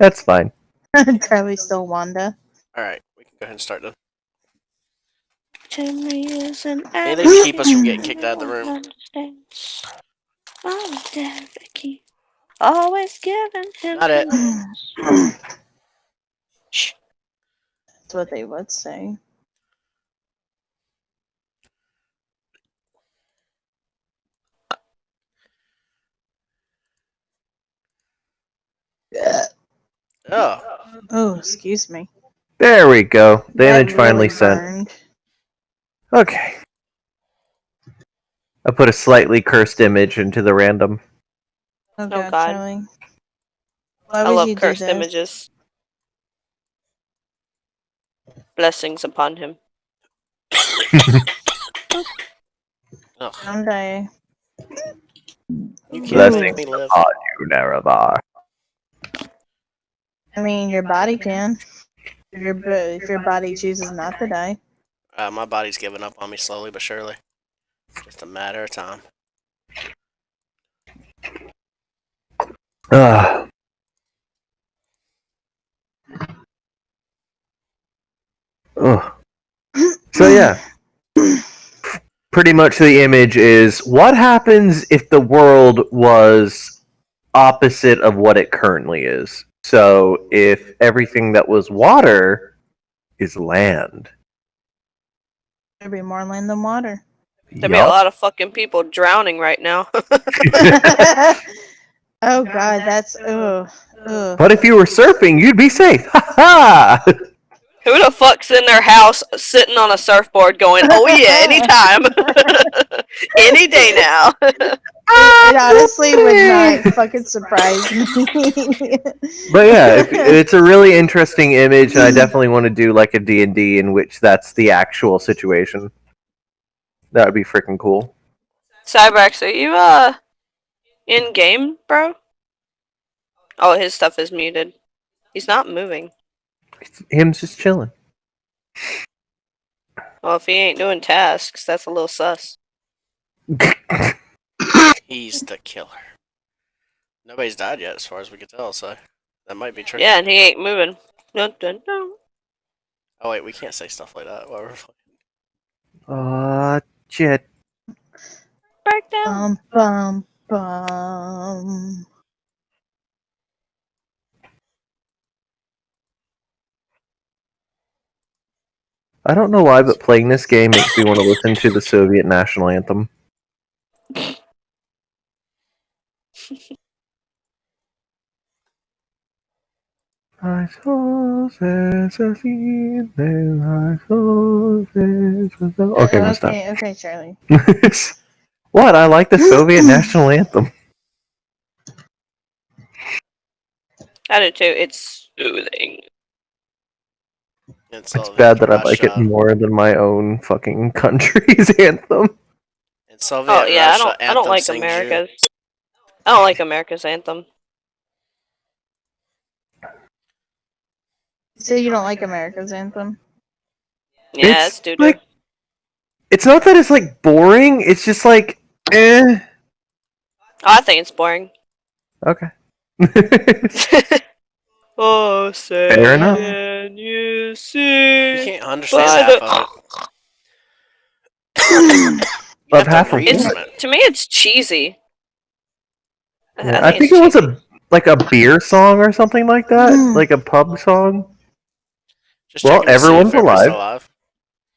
That's fine. Probably still Wanda. Alright, we can go ahead and start then. Timmy is an Anything to keep us from getting kicked out of the room. Mom and Dad, Vicky, always giving him. Not it. Shh. That's what they would say. Oh. Oh, excuse me. There we go. The That image finally really sent. burned. Okay. I put a slightly cursed image into the random. Oh Oh, god, God. Charlie. Why I would love you do cursed this? images. Blessings upon him. Ugh. Someday. You can't Blessings make me live. upon you, Nerevar. I mean, your body can. If your body chooses not to die. My body's giving up on me slowly but surely. Just a matter of time. Ugh. Ugh. So yeah. Pretty much the image is what happens if the world was opposite of what it currently is. So if everything that was water is land. There'd be more land than water. There'd be a lot of fucking people drowning right now. Oh god, that's ugh. But if you were surfing, you'd be safe. Ha ha! Who the fuck's in their house sitting on a surfboard going, oh yeah, anytime. Any day now. It honestly would not fucking surprise me. But yeah, it's a really interesting image, and I definitely want to do like a D&D in which that's the actual situation. That would be freaking cool. Cybrax, are you in game, bro? Oh, his stuff is muted. He's not moving. Him's just chilling. Well, if he ain't doing tasks, that's a little sus. He's the killer. Nobody's died yet, as far as we can tell, so that might be tricky. Yeah, and he ain't moving. Dun, dun, dun. Oh wait, we can't say stuff like that while we're playing. Shit. Breakdown. Bum bum. I don't know why, but playing this game makes me want to listen to the Soviet national anthem. Okay, I'm stop. Okay, Charlie. What? I like the Soviet national anthem. I do too. It's soothing. It's bad that I like it more than my own fucking country's anthem. In Soviet Oh yeah, Russia, I don't like sings America's. I don't like America's anthem. So you don't like America's anthem? Yeah, it's doo-doo. Like, it's not that it's like boring. It's just like, eh. I think it's boring. Okay. Oh, say Fair enough. can you see? You can't understand half of it. Love half of It's, it. to me, it's cheesy. I think it was a beer song or something like that, like a pub song. Just well, checking to see everyone's if everybody's alive.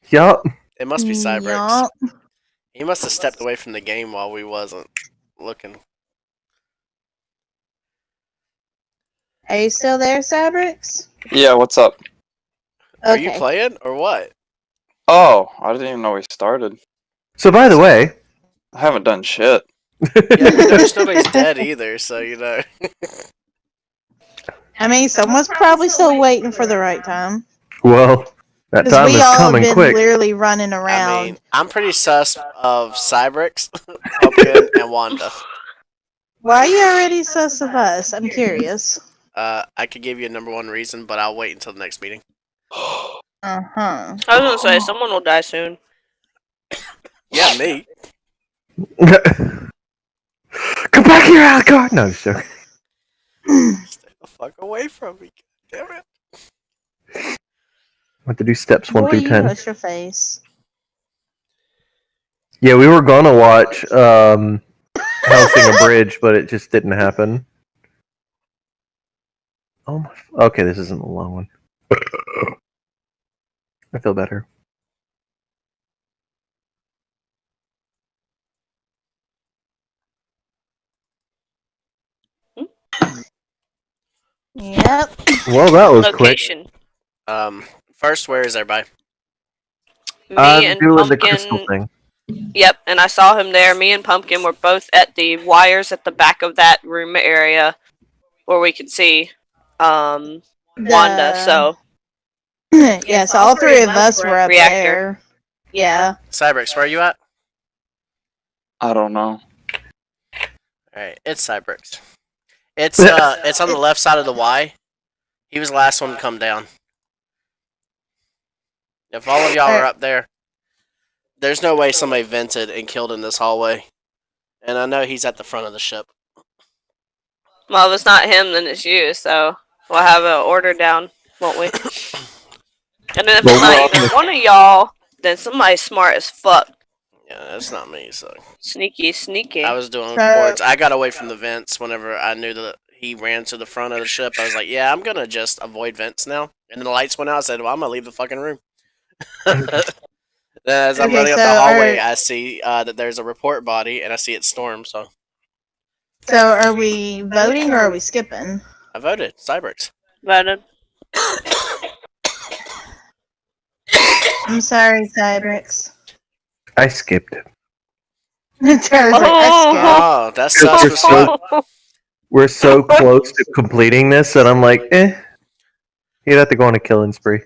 still alive. Yup. It must be Cyberx. Yup. He must have stepped away from the game while we wasn't looking. Are you still there, Sabrix? Yeah, what's up? Are you Okay. playing or what? Oh, I didn't even know we started. So, by the way, I haven't done shit. Yeah, nobody's dead either, so you know. I mean, someone's probably still waiting for the right time. well, that Because time we is all have coming been quick. literally running around. I mean, I'm pretty sus of Cyberx, Pumpkin, and Wanda. Why are you already sus of us? I'm curious. I could give you a number one reason, but I'll wait until the next meeting. Uh-huh. I was gonna say, someone will die soon. Yeah, me. Come back here, Alcor! No, just joking. Stay the the fuck away from me. God damn it. I have to do steps 1 Boy, through you 10. hush your face. Yeah, we were gonna watch Hellsinger Bridge, but it just didn't happen. Oh my. Okay, this isn't a long one. I feel better. Yep. Well, that was quick. Location. First, where is everybody? Me I'm and doing the crystal Pumpkin. thing. Yep, and I saw him there. Me and Pumpkin were both at the wires at the back of that room area where we could see Wanda. So Yeah, so all three of us were up Reactor. there. Yeah. Cybrix, where are you at? I don't know. Alright, it's Cybrix. It's on the left side of the Y. He was the last one to come down. If all of y'all are up there, there's no way somebody vented and killed in this hallway. And I know he's at the front of the ship. well, if it's not him, then it's you. So we'll have an order down, won't we? And then if it's not either one of y'all, then somebody's smart as fuck. Yeah, that's not me, so. Sneaky, sneaky. I was doing So- reports. I got away from the vents whenever I knew that he ran to the front of the ship. I was like, yeah, I'm gonna just avoid vents now. And then the lights went out. I said, well, I'm gonna leave the fucking room. Then as I'm Okay, running up so the hallway, are- I see that there's a report body, and I see it's Storm, so So are we voting or are we skipping? I voted. Cybrix. Voted. I'm sorry, Cybrix. I skipped. Tara's like, I Oh, that's sus You're as so- fuck. We're so close to completing this that I'm like, you'd have to go on a killing spree.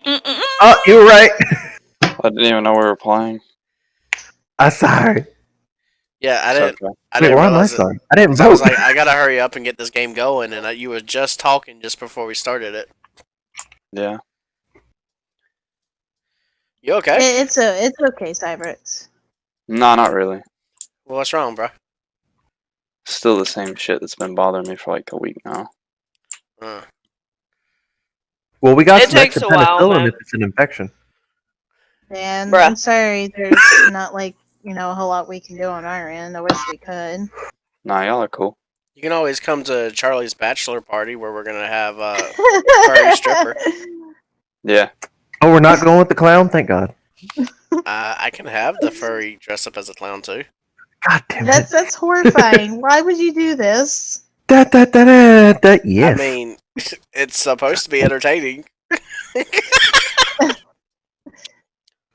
Mm-mm-mm. Oh, you were right. I didn't even know we were playing. I'm sorry. Yeah, I It's didn't. okay. I Wait, didn't why am I realize it. sorry? I didn't 'Cause I vote. was like, I gotta hurry up and get this game going, and you were just talking just before we started it. Yeah. You okay? It's okay, Cybrix. No, not really. Well, what's wrong, bro? Still the same shit that's been bothering me for like a week now. Uh, Well, we got It some takes extra a while, penicillin man. if it's an infection. And Bruh. I'm sorry, there's not like, a whole lot we can do on our end. I wish we could. Nah, y'all are cool. you can always come to Charlie's bachelor party where we're gonna have furry stripper. Yeah. Oh, we're not going with the clown? Thank God. I can have the furry dress up as a clown too. God damn it. That's horrifying. Why would you do this? Yes. I mean, it's supposed to be entertaining.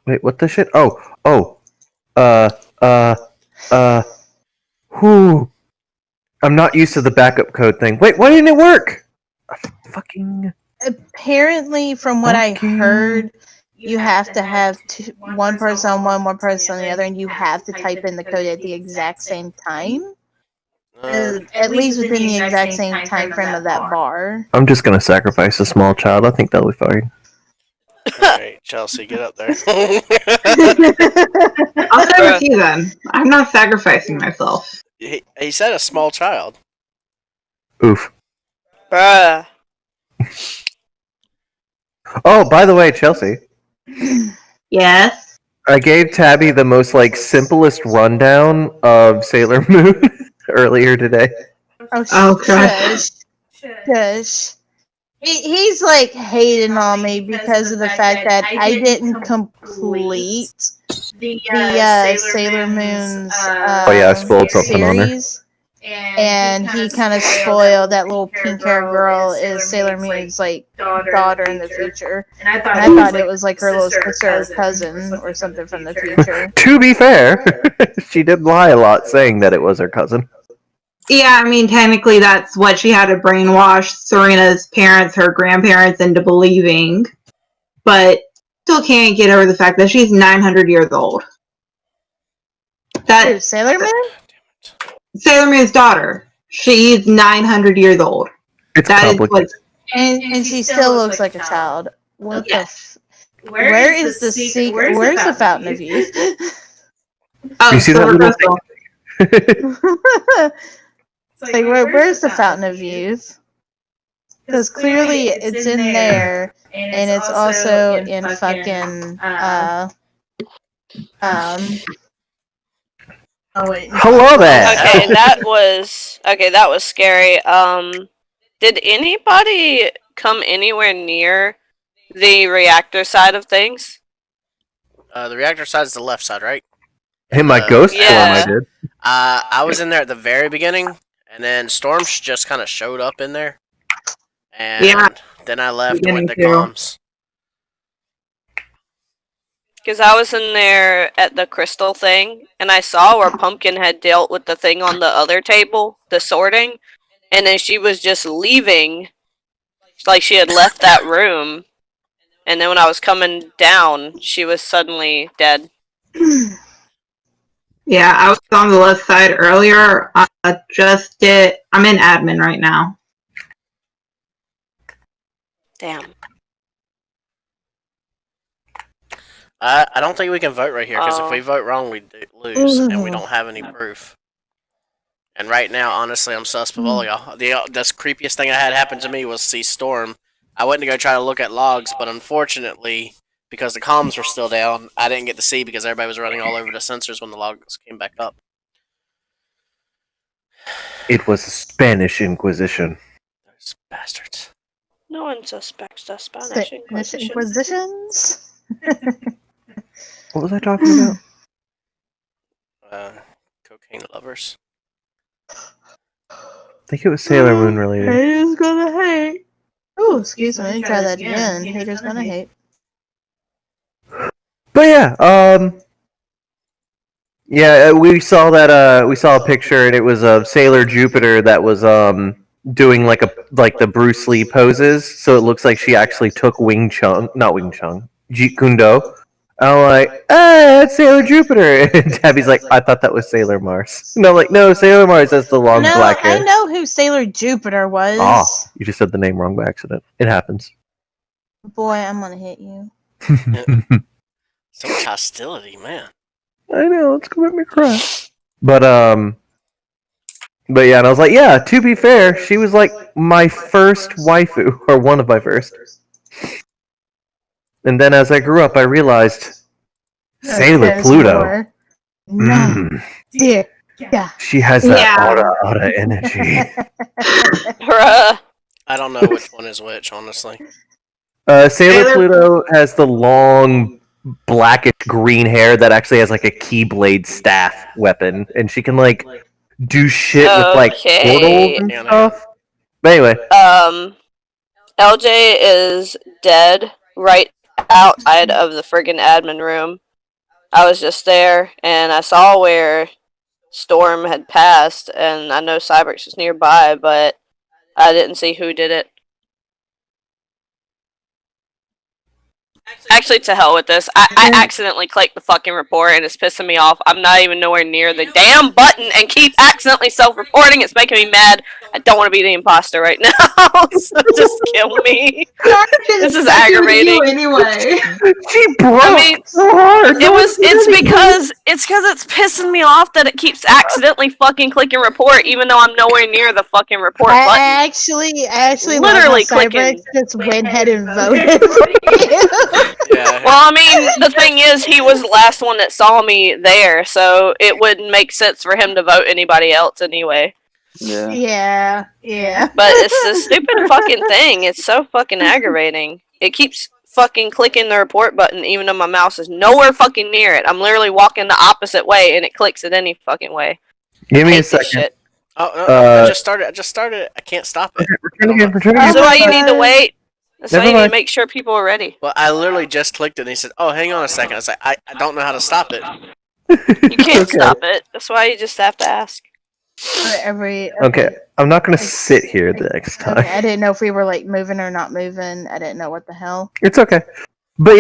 Wait, what the shit? Oh. Whoo. I'm not used to the backup code thing. Wait, why didn't it work? Fucking. Apparently, from what I Fucking- heard, you have to have one person on one person on the other, and you have to type in the code at the exact same time. At least within the exact same time frame of that bar. I'm just gonna sacrifice a small child. I think that'll be fine. Alright, Chelsea, get up there. I'll start with you then. I'm not sacrificing myself. he said a small child. Oof. Bruh. Oh, by the way, Chelsea, Yes. I gave Tabby the most simplest rundown of Sailor Moon earlier today. Oh, God. Shush. He's hating on me because of the fact that I didn't complete the Sailor Moon's Oh, yeah, I spoiled something on there. series. And he kind of spoiled that little pink hair girl is Sailor Moon's daughter in the future. And I thought it was her little sister or cousin or something from the future. To be fair, she did lie a lot saying that it was her cousin. Yeah, I mean, technically that's what she had to brainwash Serena's parents, her grandparents, into believing. But still can't get over the fact that she's 900 years old. That Sailor Moon? Sailor Moon's daughter. She's 900 years old. It's That is complicated. what. And she still looks like a child. What Yes. Where is the secret? Where's the fountain of youth? Oh, You see that Silver little Crystal. Where's the fountain of youth? Because clearly it's in there, and it's also in fucking Oh wait. Hello there. Okay, that was scary. Did anybody come anywhere near the reactor side of things? The reactor side is the left side, right? In my ghost form, I Yeah. did. I was in there at the very beginning, and then Storm just kind of showed up in there, and Yeah. then I left and went to Beginning to. comms. Because I was in there at the crystal thing, and I saw where Pumpkin had dealt with the thing on the other table, the sorting, and then she was just leaving, like she had left that room, and then when I was coming down, she was suddenly dead. Yeah, I was on the left side earlier. I'm in admin right now. Damn. I don't think we can vote right here, because if we vote wrong, we lose, and we don't have any proof. And right now, honestly, I'm sus of all y'all. The creepiest thing I had happen to me was see Storm. I went to go try to look at logs, but unfortunately, because the comms were still down, I didn't get to see because everybody was running all over the sensors when the logs came back up. It was the Spanish Inquisition. Those bastards. No one suspects the Spanish Inquisition. Inquisitions. What was I talking about? Cocaine lovers. I think it was Sailor Moon related. Haters gonna hate. Oh, excuse me. Let me try that again. Haters gonna hate. But yeah, we saw that. We saw a picture, and it was Sailor Jupiter that was doing like the Bruce Lee poses. So it looks like she actually took not Wing Chun, Jeet Kune Do. I'm like, that's Sailor Jupiter. And Tabby's like, I thought that was Sailor Mars. And I'm like, no, Sailor Mars has the long No, black hair. I know who Sailor Jupiter was. Oh, you just said the name wrong by accident. It happens. Boy, I'm gonna hit you. So much hostility, man. I know, it's gonna make me cry. But yeah, and I was like, yeah, to be fair, she was like my first waifu, or one of my first. And then as I grew up, I realized Sailor There's Pluto. more. No, Mm, dear. Yeah. she has that Yeah. aura energy. Bruh. I don't know which one is which, honestly. Sailor Pluto has the long blackish green hair that actually has like a keyblade staff weapon, and she can like do shit with like portals and Okay. stuff. But anyway, LJ is dead right outside of the friggin' admin room. I was just there, and I saw where Storm had passed, and I know Cyberx is nearby, but I didn't see who did it. Actually, to hell with this. I accidentally clicked the fucking report, and it's pissing me off. I'm not even nowhere near the damn button and keep accidentally self-reporting. It's making me mad. I don't want to be the imposter right now, so just kill me. This is aggravating. Anyway. she broke I mean, so hard. It's because it's pissing me off that it keeps accidentally fucking clicking report, even though I'm nowhere near the fucking report I button. actually Literally like how Cyberx clicking. just went ahead and voted for you. Yeah. Well, I mean, the thing is, he was the last one that saw me there, so it wouldn't make sense for him to vote anybody else anyway. Yeah. Yeah. But it's this stupid fucking thing. It's so fucking aggravating. It keeps fucking clicking the report button, even though my mouse is nowhere fucking near it. I'm literally walking the opposite way, and it clicks it any fucking way. Give me I a hate this second. shit. I just started. I can't stop it. Return again. That's why you need to wait. That's why Never you need to mind. make sure people are ready. Well, I literally just clicked it, and he said, "Oh, hang on a second." I was like, "I don't know how to stop it." You can't Okay. stop it. That's why you just have to ask. Okay, I'm not gonna sit here the next time. Okay, I didn't know if we were like moving or not moving. I didn't know what the hell. It's okay. But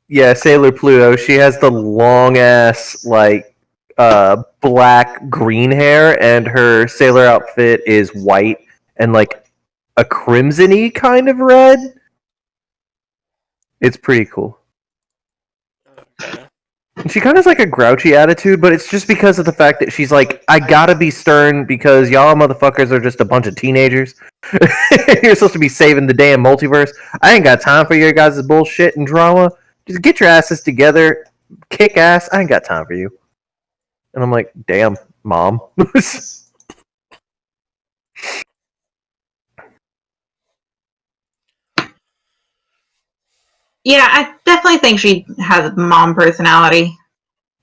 yeah, Sailor Pluto, she has the long ass like black green hair, and her sailor outfit is white and like a crimson-y kind of red. It's pretty cool. Okay. She kind of has like a grouchy attitude, but it's just because of the fact that she's like, I gotta be stern because y'all motherfuckers are just a bunch of teenagers. You're supposed to be saving the damn multiverse. I ain't got time for your guys' bullshit and drama. Just get your asses together, kick ass. I ain't got time for you. And I'm like, damn, mom. Yeah, I definitely think she has a mom personality.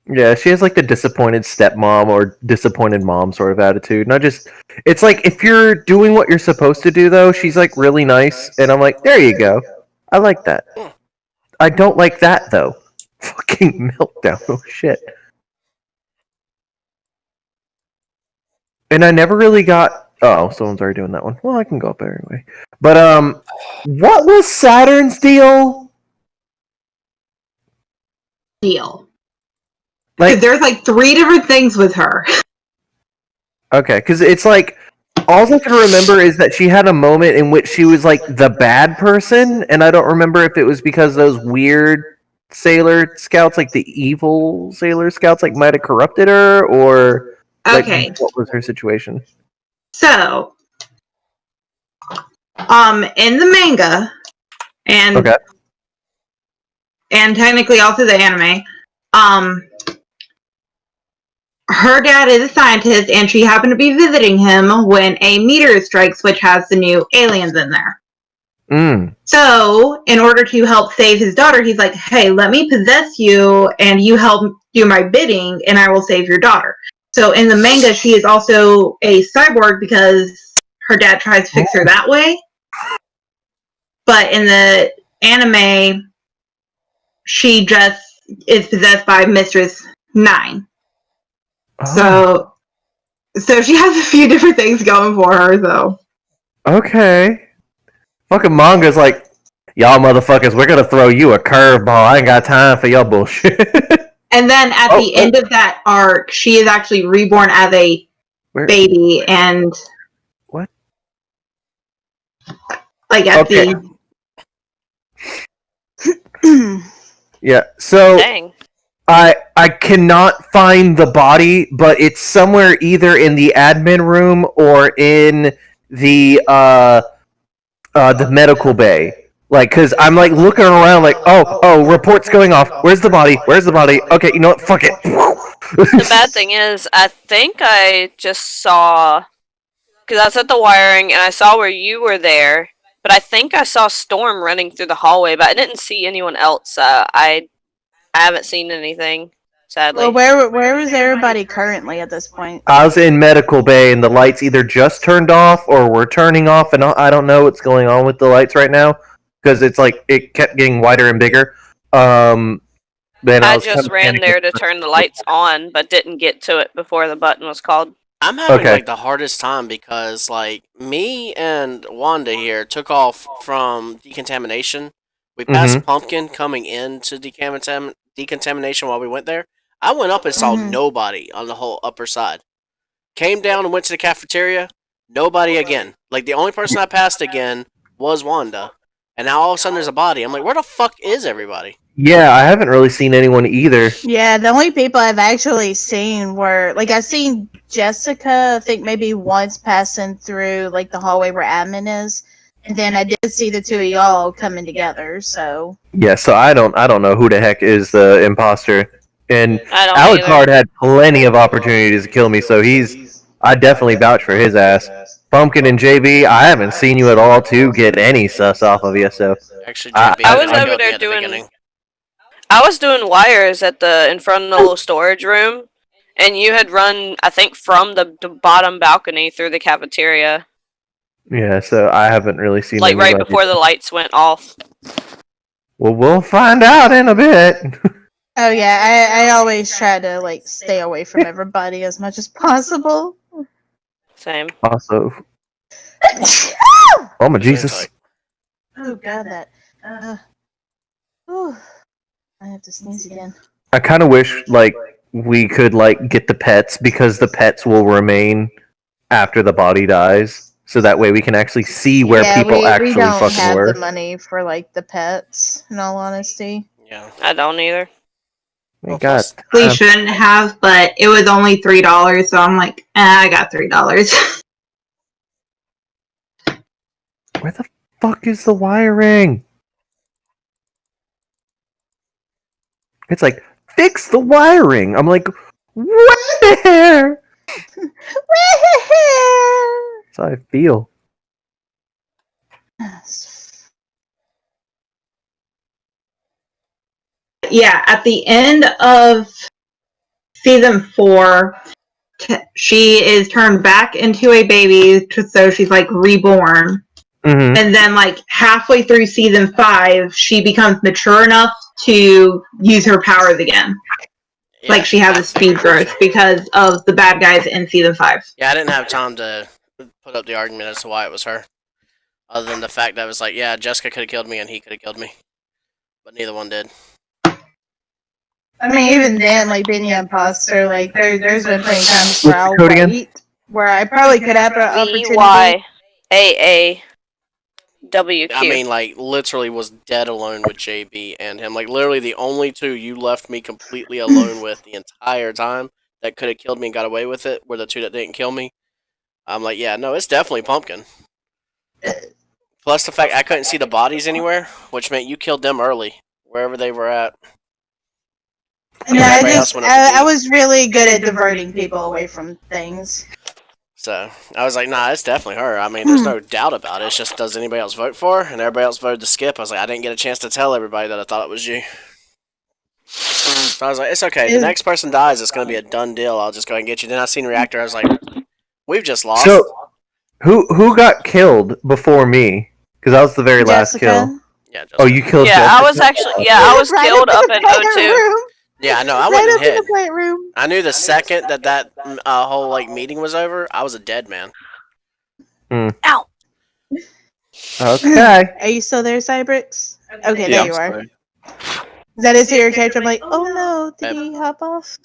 Yeah, she has like the disappointed stepmom or disappointed mom sort of attitude. Not just, it's like if you're doing what you're supposed to do, though, she's like really nice, and I'm like, there you go. I like that. I don't like that though. Fucking meltdown. Oh shit. And I never really got. Oh, someone's already doing that one. Well, I can go up there anyway. But what was Saturn's deal? Deal. Like, There's like 3 different things with her. okay, because it's like all I can remember is that she had a moment in which she was like the bad person, and I don't remember if it was because those weird Sailor Scouts, like the evil Sailor Scouts, like might have corrupted her, or like, Okay, what was her situation? so in the manga and Okay. and technically also the anime, her dad is a scientist, and she happened to be visiting him when a meteor strikes, which has the new aliens in there. So, in order to help save his daughter, he's like, hey, let me possess you, and you help do my bidding, and I will save your daughter. So, in the manga, she is also a cyborg because her dad tries to fix her that way. But in the anime, she just is possessed by Mistress 9. Oh. So she has a few different things going for her, though. Okay. Fucking manga's like, y'all motherfuckers, we're gonna throw you a curveball. I ain't got time for your bullshit. And then at the end of that arc, she is actually reborn as a baby, and what? Like at Okay. the Yeah. So Dang. I cannot find the body, but it's somewhere either in the admin room or in the medical bay. Like, cause I'm like looking around, like, oh, reports going off. Where's the body? Where's the body? Okay, you know what? Fuck it. The bad thing is, I think I just saw, because I was at the wiring and I saw where you were there, but I think I saw Storm running through the hallway, but I didn't see anyone else. I haven't seen anything, sadly. Well, where is everybody currently at this point? I was in medical bay, and the lights either just turned off or were turning off, and I don't know what's going on with the lights right now because it's like it kept getting wider and bigger. Then I was just kind of ran panicking. there to turn the lights on, but didn't get to it before the button was called. I'm having Okay. like the hardest time because like me and Wanda here took off from decontamination. We passed Pumpkin coming into decontamination while we went there. I went up and saw nobody on the whole upper side. Came down and went to the cafeteria. Nobody again. Like the only person I passed again was Wanda. And now all of a sudden there's a body. I'm like, where the fuck is everybody? Yeah, I haven't really seen anyone either. Yeah, the only people I've actually seen were like I've seen Jessica, I think maybe once passing through like the hallway where admin is, and then I did see the two of y'all coming together. So Yeah, so I don't know who the heck is the imposter. And I don't Alucard either. had plenty of opportunities to kill me, so I definitely vouch for his ass. Pumpkin and JB, I haven't seen you at all to get any sus off of you, so Actually, I- JB, I was killed over me there at the doing- beginning. I was doing wires at the infernal storage room, and you had run, I think, from the bottom balcony through the cafeteria, yeah, so I haven't really seen like right anybody. before the lights went off. Well, we'll find out in a bit. oh yeah, I always try to like stay away from everybody as much as possible. Same. Also, oh my Jesus. Oh god, that. Whew. I have to sneeze again. I kind of wish, like, we could, like, get the pets, because the pets will remain after the body dies. So that way we can actually see where people we actually don't fucking have were. the money for like the pets. In all honesty. Yeah. I don't either. My Well, God. plus- We shouldn't have, but it was only $3, so I'm like, I got $3. Where the fuck is the wiring? It's like, fix the wiring. I'm like, where? That's how I feel. Yeah, at the end of season 4, she is turned back into a baby, so she's like reborn. Mm-hmm. And then, like, halfway through season 5, she becomes mature enough to use her powers again. Yeah, Like, she has a speed growth because of the bad guys in season 5. Yeah, I didn't have time to put up the argument as to why it was her. Other than the fact that it was like, yeah, Jessica could have killed me and he could have killed me. But neither one did. I mean, even then, like being the imposter, like there's been plenty of times where I'll code again? wait, where I probably could have an opportunity. VYAAWQ. I mean, like, literally was dead alone with JB and him. Like, literally the only two you left me completely alone with the entire time that could have killed me and got away with it were the two that didn't kill me. I'm like, yeah, no, it's definitely Pumpkin. Plus the fact I couldn't see the bodies anywhere, which meant you killed them early, wherever they were at. No, Everybody else went up to I D. was really good at diverting people away from things. So I was like, nah, it's definitely her. I mean, there's no doubt about it. It's just, does anybody else vote for her? And everybody else voted to skip. I was like, I didn't get a chance to tell everybody that I thought it was you. So I was like, it's okay. The next person dies, it's going to be a done deal. I'll just go ahead and get you. Then I seen Reactor. I was like, we've just lost. So, who got killed before me? Because I was the very last Jessica? kill. Yeah, just, Oh, you killed Yeah, Jessica? I was actually, I was Right killed up up in in the plant O2. room. yeah, I know. I Right went up and in hid. the plant room. I knew the second that whole like meeting was over, I was a dead man. Ow! Okay. Are you still there, Cybrix? Okay, Yeah, there I'm you are. sorry. Is that it to your character? I'm like, oh no, did he hop off?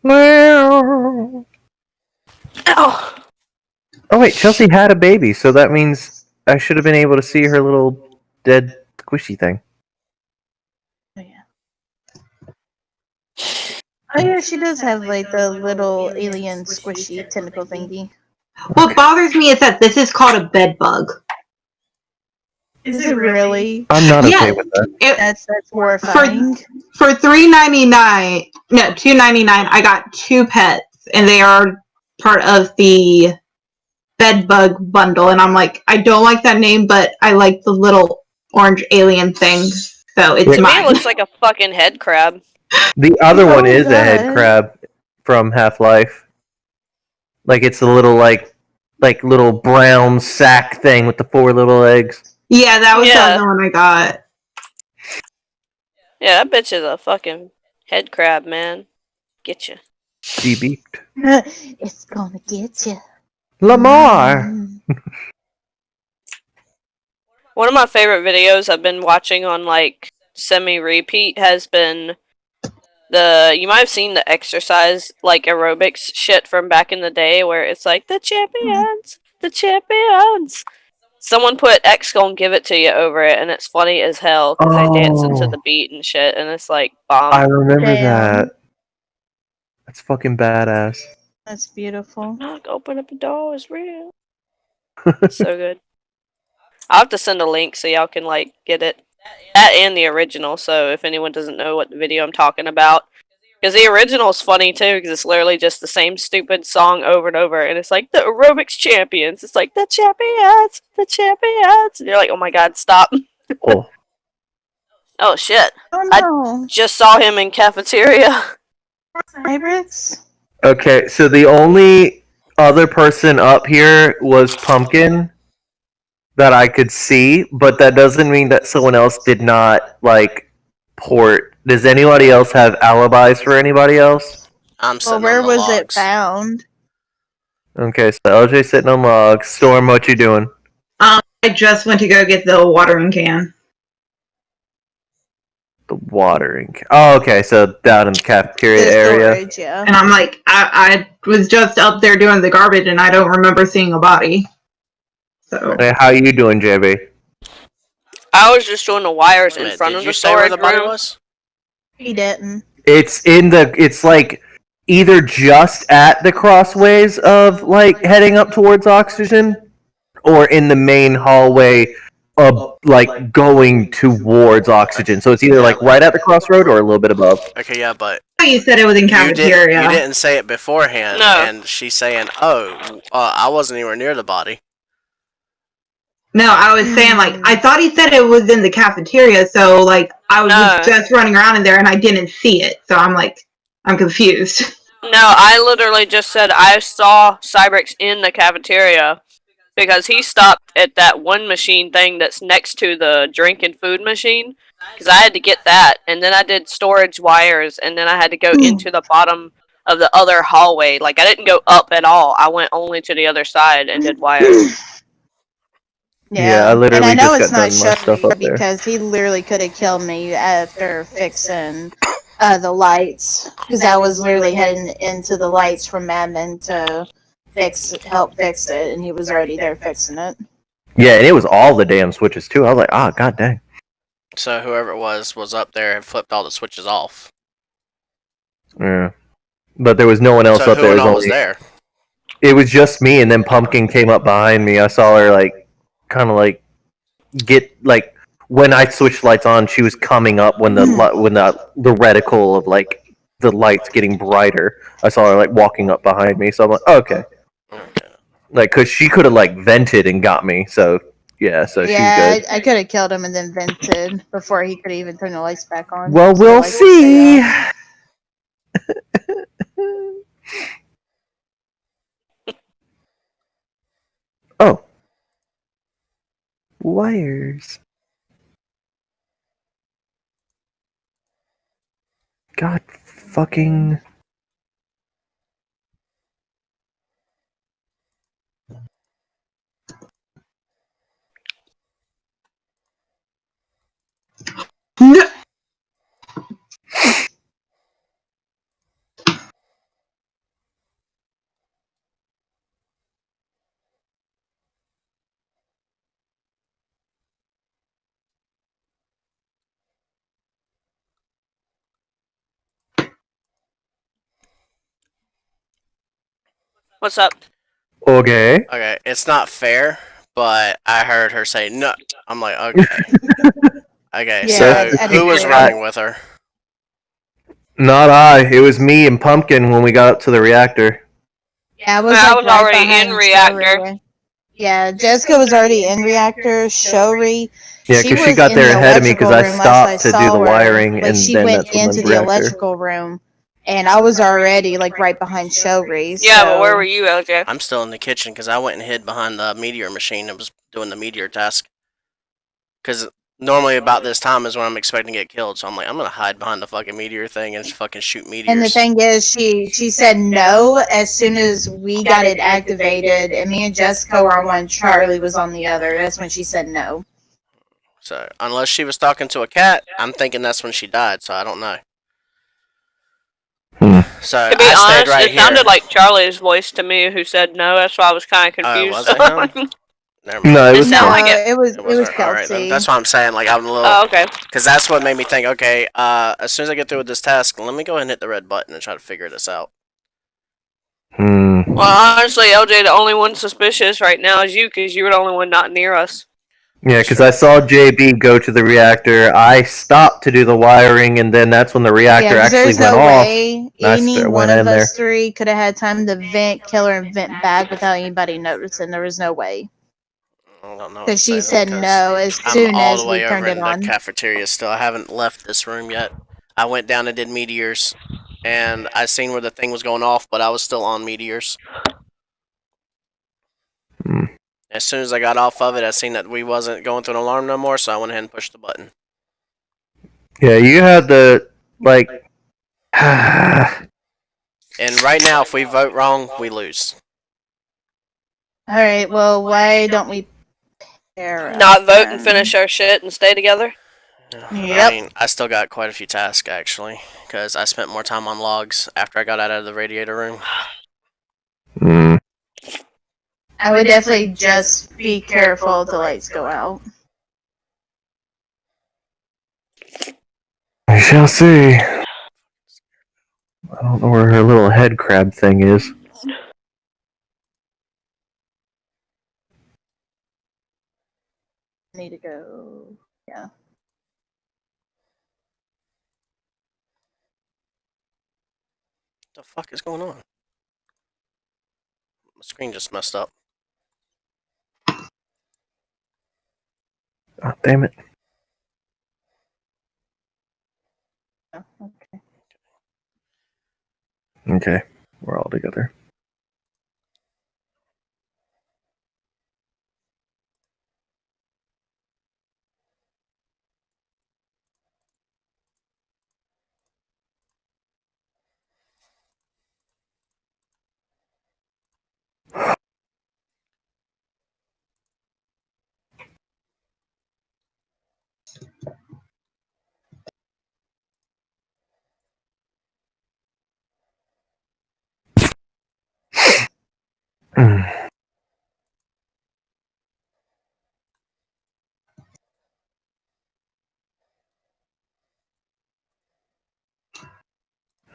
Oh Ow! wait, Chelsea had a baby, so that means I should have been able to see her little dead squishy thing. Oh yeah. Oh yeah, she does have like the little alien squishy tentacle thingy. What bothers me is that this is called a bed bug. Is it really? I'm not okay Yeah. with that. That's horrifying. For $3.99, no, $2.99, I got 2 pets, and they are part of the bed bug bundle. And I'm like, I don't like that name, but I like the little orange alien thing, so it's Yeah. To me, it mine. looks like a fucking head crab. The other Oh, one is a head God. crab from Half-Life. Like it's a little like little brown sack thing with the 4 little eggs. Yeah, that was the Yeah. other one I got. Yeah, that bitch is a fucking head crab, man. Get you. Debeaked. It's gonna get you. Lamar! One of my favorite videos I've been watching on like semi-repeat has been you might have seen the exercise like aerobics shit from back in the day where it's like the champions. Someone put X gon' give it to you over it, and it's funny as hell because they dance into Oh. the beat and shit, and it's like bomb. I remember Damn. that. That's fucking badass. That's beautiful. Knock, open up the door, it's real. So good. I'll have to send a link so y'all can like get it. That and the original, so if anyone doesn't know what the video I'm talking about. Because the original's funny too, because it's literally just the same stupid song over and over, and it's like, the aerobics champions. It's like, the champions! And you're like, oh my god, stop. Oh. Oh shit. Oh I- no. Just saw him in cafeteria. Cybrix? Okay, so the only other person up here was Pumpkin that I could see, but that doesn't mean that someone else did not, like, port. Does anybody else have alibis for anybody else? I'm Well, sitting where on the was it logs. found? Okay, so LJ's sitting on logs. Storm, what you doing? I just went to go get the watering can. The watering. Oh, okay, so down in the cafeteria The area. storage, yeah. And I'm like, I was just up there doing the garbage, and I don't remember seeing a body. So Hey, how you doing, JB? I was just doing the wires Wait a in minute, front did of you the say where storage the body room. was? He didn't. It's like either just at the crossways of like heading up towards oxygen, or in the main hallway of like going towards oxygen. So it's either like right at the crossroad or a little bit above. Okay, yeah, but You said it was in you cafeteria. didn't say it beforehand, No. and she's saying, "Oh, I wasn't anywhere near the body." No, I was saying, like, I thought he said it was in the cafeteria, so, like, I was No. just running around in there and I didn't see it. So I'm like, I'm confused. No, I literally just said I saw Cybrix in the cafeteria because he stopped at that one machine thing that's next to the drink and food machine because I had to get that, and then I did storage wires, and then I had to go into the bottom of the other hallway. Like, I didn't go up at all. I went only to the other side and did wires. Yeah, I literally and I know just it's got not done my stuff Shelby up there. because he literally could have killed me after fixing the lights, because I was literally heading into the lights from Madman to help fix it, and he was already there fixing it. Yeah, and it was all the damn switches too. I was like, ah, god dang. So whoever it was up there and flipped all the switches off. Yeah, but there was no one else So up who there. and It was all was only- there? It was just me, and then Pumpkin came up behind me. I saw her like, kind of like, get like when I switched lights on, she was coming up when the reticle of like the lights getting brighter. I saw her like walking up behind me, so I'm like, oh, okay, Okay. like because she could have like vented and got me. So yeah, so she's good. I could have killed him and then vented before he could even turn the lights back on. Well, So we'll the lights would stay see. on. Oh, wires. God fucking. No. What's up? Okay. Okay, it's not fair, but I heard her say no. I'm like, okay. Okay, Yeah, so I who did was hear running with her? Not I. It was me and Pumpkin when we got up to the reactor. Yeah, I was, I like, was right already in behind reactor. Showry. Yeah, Jessica was already in reactor. Showry. Yeah, because she was got in there the ahead of me because I electrical room last stopped to do saw the her, wiring, but and she then went that's when into the the reactor. electrical room, and I was already like right behind Showry. Yeah, but where so- were you, LJ? I'm still in the kitchen because I went and hid behind the meteor machine and was doing the meteor task. Because normally about this time is when I'm expecting to get killed, so I'm like, I'm gonna hide behind the fucking meteor thing and just fucking shoot meteors. And the thing is, she said no as soon as we got it activated, and me and Jessica were on one, Charlie was on the other. That's when she said no. So unless she was talking to a cat, I'm thinking that's when she died. So I don't know. Hmm. So To be I stayed honest, right it here. sounded like Charlie's voice to me who said no. That's why I was kind of Oh, confused. was it him? Never mind. No, it It was. sounded No, like it. it was Alright, Kelsey. then. That's why I'm saying like I'm a little. Oh, okay. Because that's what made me think. Okay, as soon as I get through with this task, let me go ahead and hit the red button and try to figure this out. Hmm. Well, honestly, LJ, the only one suspicious right now is you, because you were the only one not near us. Yeah, because I saw JB go to the reactor. I stopped to do the wiring, and then that's when the reactor Yeah, 'cause actually there's went no off. way I any went one in of there. us three could have had time to vent, kill her, and vent back without anybody noticing. There was no way. I don't know. Because she what to say said then, no as I'm soon all as the we way turned over it in on. the cafeteria still. I haven't left this room yet. I went down and did meteors, and I seen where the thing was going off, but I was still on meteors. Hmm. As soon as I got off of it, I seen that we wasn't going through an alarm no more, so I went ahead and pushed the button. Yeah, you had the like. And right now, if we vote wrong, we lose. Alright, well, why don't we pair up Not vote and then? finish our shit and stay together? I Yep. mean, I still got quite a few tasks actually, because I spent more time on logs after I got out of the radiator room. Hmm. I would definitely just be careful if the lights go out. We shall see. I don't know where her little head crab thing is. Need to go. Yeah. What the fuck is going on? My screen just messed up. Oh, damn it. Yeah, okay. Okay, we're all together.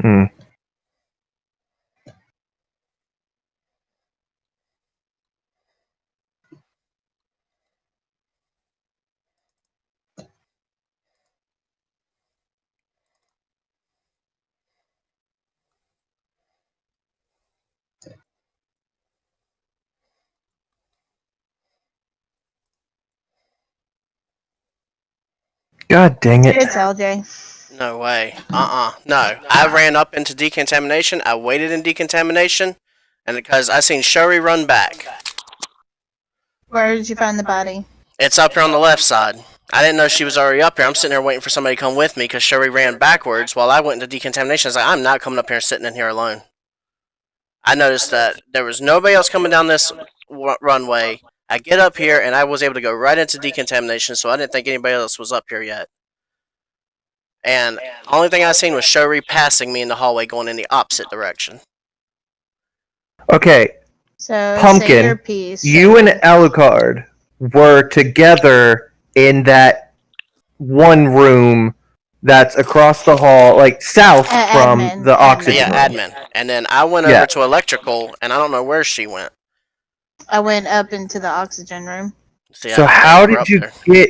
Hmm. God dang it. It's LJ. No way. No. I ran up into decontamination. I waited in decontamination, and because I seen Sherry run back. Where did you find the body? It's up here on the left side. I didn't know she was already up here. I'm sitting there waiting for somebody to come with me because Sherry ran backwards while I went into decontamination. I was like, I'm not coming up here and sitting in here alone. I noticed that there was nobody else coming down this runway. I get up here and I was able to go right into decontamination, so I didn't think anybody else was up here yet. And the only thing I seen was Sherry passing me in the hallway going in the opposite direction. Okay, So say Pumpkin, your piece. you and Alucard were together in that one room that's across the hall, like south from Admin, the admin. oxygen Yeah, room. admin. And then I went Yeah. over to electrical, and I don't know where she went. I went up into the oxygen room. See, So I how never did you up get...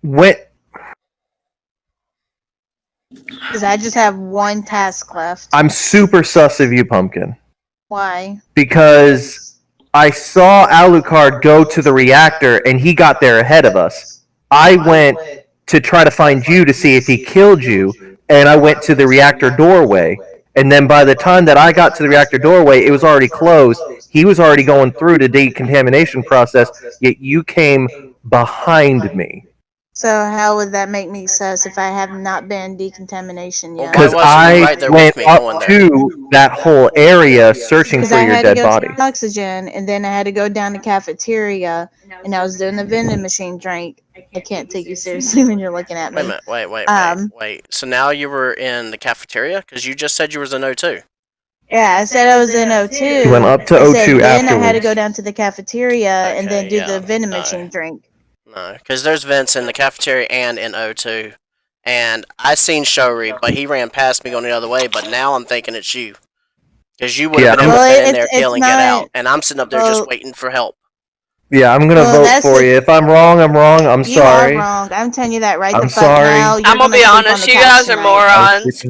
What? Because I just have one task left. I'm super sus of you, Pumpkin. Why? Because I saw Alucard go to the reactor and he got there ahead of us. I went to try to find you to see if he killed you, and I went to the reactor doorway. And then by the time that I got to the reactor doorway, it was already closed. He was already going through the decontamination process, yet you came behind me. So how would that make me sus if I have not been in decontamination Well, yet? why Because wasn't you I right there went with me going up there? to that whole area searching Because for I your had to dead go body. to oxygen, and then I had to go down to cafeteria, and I was doing the vending machine drink. I can't take you seriously when you're looking at Wait a me. minute, wait. So now you were in the cafeteria? Because you just said you was in O2. Yeah, I said I was in O2. You went up to I said O2 then I had to afterwards. go down to the cafeteria and then Okay, do yeah, the vending no. machine drink. No, because there's vents in the cafeteria and in O2. And I seen Shory, but he ran past me going the other way, but now I'm thinking it's you. Because you would have Yeah, been able Well, to get in there, it's kill, and get not- out. And I'm sitting up there just well- waiting for help. Yeah, I'm gonna Well, vote that's for the- you. If I'm wrong, I'm wrong. I'm You sorry. are wrong. I'm telling you that right I'm the fuck sorry. now. You're I'm gonna be sleep on honest, the you couch guys are tonight. morons.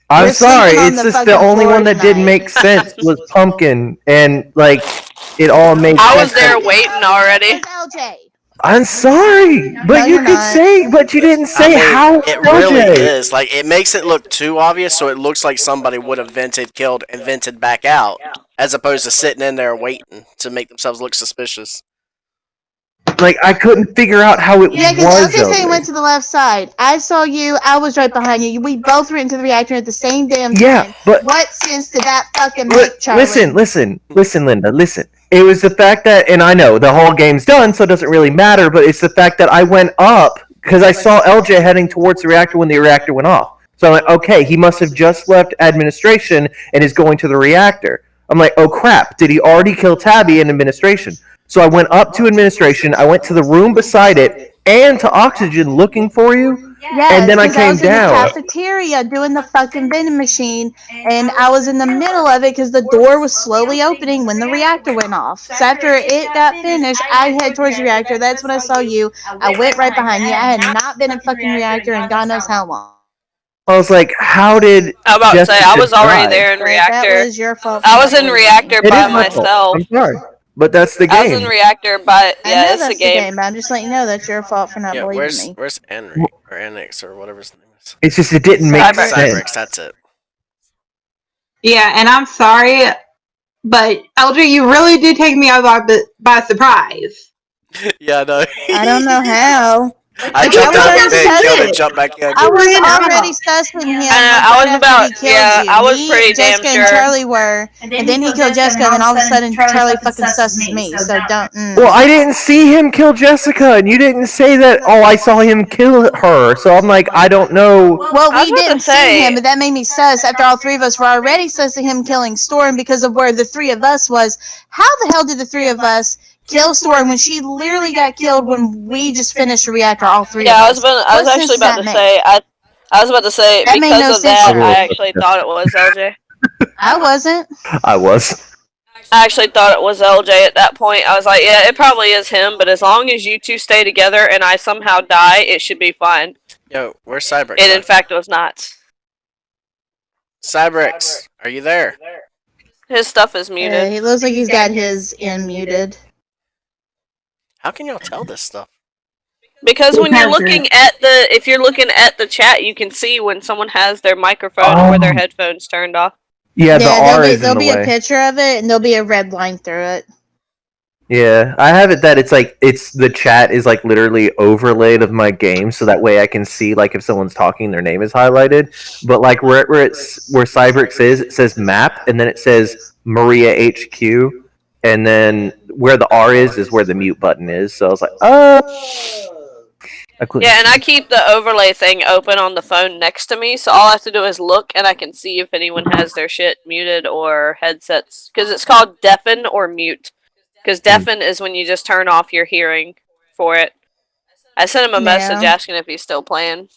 I'm You're sorry. sleeping on It's the just the fucking only floor one that didn't tonight. make sense was Pumpkin, and like it all made I sense. was there waiting already. Where's LJ? I'm sorry, but No, you you're could not. say, but you didn't say how. it really LJ. is. Like, it makes it look too obvious, so it looks like somebody would have vented, killed, and vented back out, as opposed to sitting in there waiting to make themselves look suspicious. Like I couldn't figure out how it Yeah, because was. LJ said he LJ. went to the left side. I saw you. I was right behind you. We both went into the reactor at the same damn time. Yeah, but What sense did that fucking make, Charlie? listen, Linda, listen. It was the fact that, and I know the whole game's done, so it doesn't really matter. But it's the fact that I went up because I saw LJ heading towards the reactor when the reactor went off. So I'm like, okay, he must have just left administration and is going to the reactor. I'm like, oh crap, did he already kill Tabby in administration? So I went up to administration, I went to the room beside it, and to oxygen looking for you. Yes, And then I 'cause came was in down. the cafeteria doing the fucking vending machine, and I was in the middle of it because the door was slowly opening when the reactor went off. So after it got finished, I head towards the reactor. That's when I saw you. I went right behind you. I had not been in fucking reactor in God knows how long. I was like, how did I'm about to say, I Jessica was already die? there in But that reactor. was your fault. for I was not in believing reactor me. It by is my fault. myself. I'm sorry, but that's the I was in game. reactor by, I yeah, know it's that's the game. but I'm just letting you know that's your fault for not Yeah, believing me. where's Enric or Enix or whatever his name is? It's just it didn't make Cyber- sense. Cybrix, that's it. Yeah, and I'm sorry, but LJ, you really did take me out by surprise. Yeah, no. I don't know how. I Like, jumped I out was and then killed upset. and jumped back in. I was ran out. already sussing him. I was right about- after he killed yeah, you. I was Me, pretty damn Jessica, sure. and Charlie were, and then he killed Jessica, and then all of a sudden Charlie fucking susses me. So don't. Well, I didn't see him kill Jessica, and you didn't say that. Oh, I saw him kill her. So I'm like, I don't know. Well, I was we about to didn't say- see him, but that made me sus after all three of us were already sussing him killing Storm because of where the three of us was. How the hell did the three of us kill Storm when she literally got killed when we just finished the reactor, all three Yeah, I of was us? I was What actually sense about does to that say, I was about to say, That made because no of sense that, to I me. actually thought it was LJ. I wasn't. I was. I actually thought it was LJ at that point. I was like, yeah, it probably is him, but as long as you two stay together and I somehow die, it should be fine. Yo, where's Cybrix? And in fact, it was not. Cybrix, are you there? His stuff is muted. He looks like he's got his in muted. How can y'all tell this stuff? Because when you're Because looking at if you're looking at the chat, you can see when someone has their microphone or their headphones turned off. Yeah, the R is in there'll the be a way. picture of it, and there'll be a red line through it. Yeah, I have it that it's the chat is like literally overlaid of my game, so that way I can see like if someone's talking, their name is highlighted. But like where Cybrix is, it says map, and then it says Maria HQ, and then where the R is where the mute button is. So I was like, I couldn't. Yeah, and I keep the overlay thing open on the phone next to me, so all I have to do is look, and I can see if anyone has their shit muted or headsets. Because it's called deafen or mute. Because deafen is when you just turn off your hearing for it. I sent him a message Yeah. asking if he's still playing.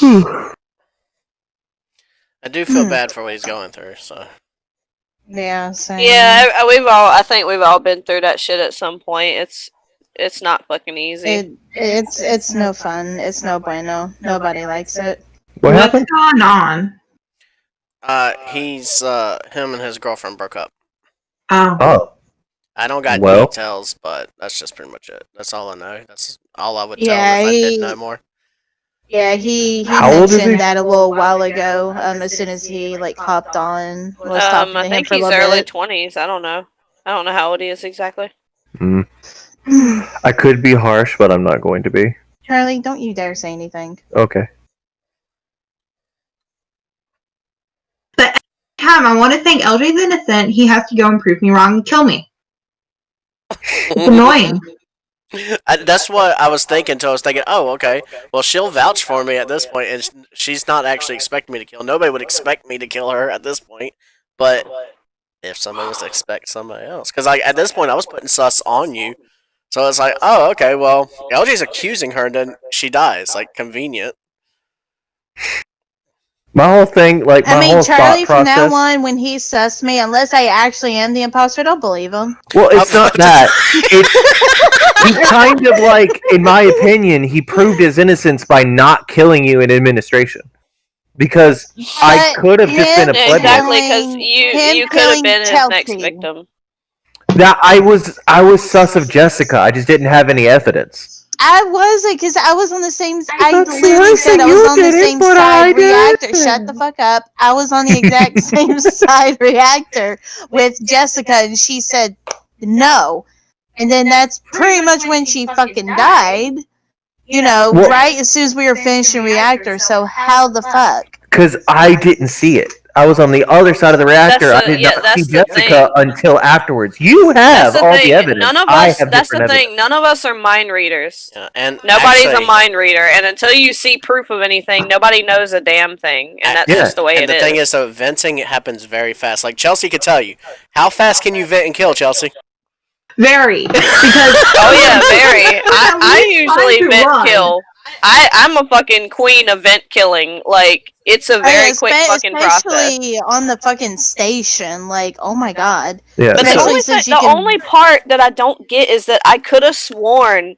I do feel bad for what he's going through, so. Yeah, same. Yeah, I think we've all been through that shit at some point. It's not fucking easy. It's no fun. It's no bueno. Nobody likes it. What What's happened? going on? Him and his girlfriend broke up. Oh. Oh, I don't got Well. details, but that's just pretty much it. That's all I know. That's all I would Yeah, tell him if I did he- know more. Yeah, he How old is he? mentioned that a little while ago. As soon as he like hopped on, was talking to I him think for a he's little early bit. 20s. I don't know. I don't know how old he is exactly. I could be harsh, but I'm not going to be. Charlie, don't you dare say anything. Okay. Time, I want to think LJ's innocent. He has to go and prove me wrong and kill me. It's annoying. That's what I was thinking. So I was thinking, oh, okay. Well, she'll vouch for me at this point, and she's not actually expecting me to kill. Nobody would expect me to kill her at this point. But if somebody was to expect somebody else, because at this point I was putting sus on you, so it's like, oh, okay. Well, LJ's accusing her, and then she dies. Like convenient. My whole thing, like my I mean, whole Charlie, thought from now process. on, when he sussed me, unless I actually am the imposter, don't believe him. Well, it's not that. He kind of like, in my opinion, he proved his innocence by not killing you in administration. Because I But could have just been a him plebeian. Exactly, because killing- you him could have killing been his next Chelsea. victim. That I was sus of Jessica. I just didn't have any evidence. I wasn't, because I was on the same. I But literally said I seriously, was you on the did it, same but side I reactor. didn't. Shut the fuck up. I was on the exact same side reactor with Jessica, and she said no. And then that's pretty much when she fucking died. You know, Well- right as soon as we were finishing reactor. So how the fuck? Because I didn't see it. I was on the other side of the reactor. That's I did not see that's the Jessica until afterwards. You That's have the all thing. the evidence. None of I us. have That's the different thing. None of us are mind readers. Yeah, and Nobody's actually, a mind reader, and until you see proof of anything, nobody knows a damn thing, and that's Yeah. just the way And it the is. thing is, though, venting it happens very fast. Like Chelsea could tell you, how fast can you vent and kill, Chelsea? Very. Because Oh yeah, very. I usually Trying to vent run. kill. I'm a fucking queen of vent killing. Like, it's a very quick fucking process. Especially on the fucking station. Like, oh my god. Yeah. But the Especially only since thing, the only part that I don't get is that I could have sworn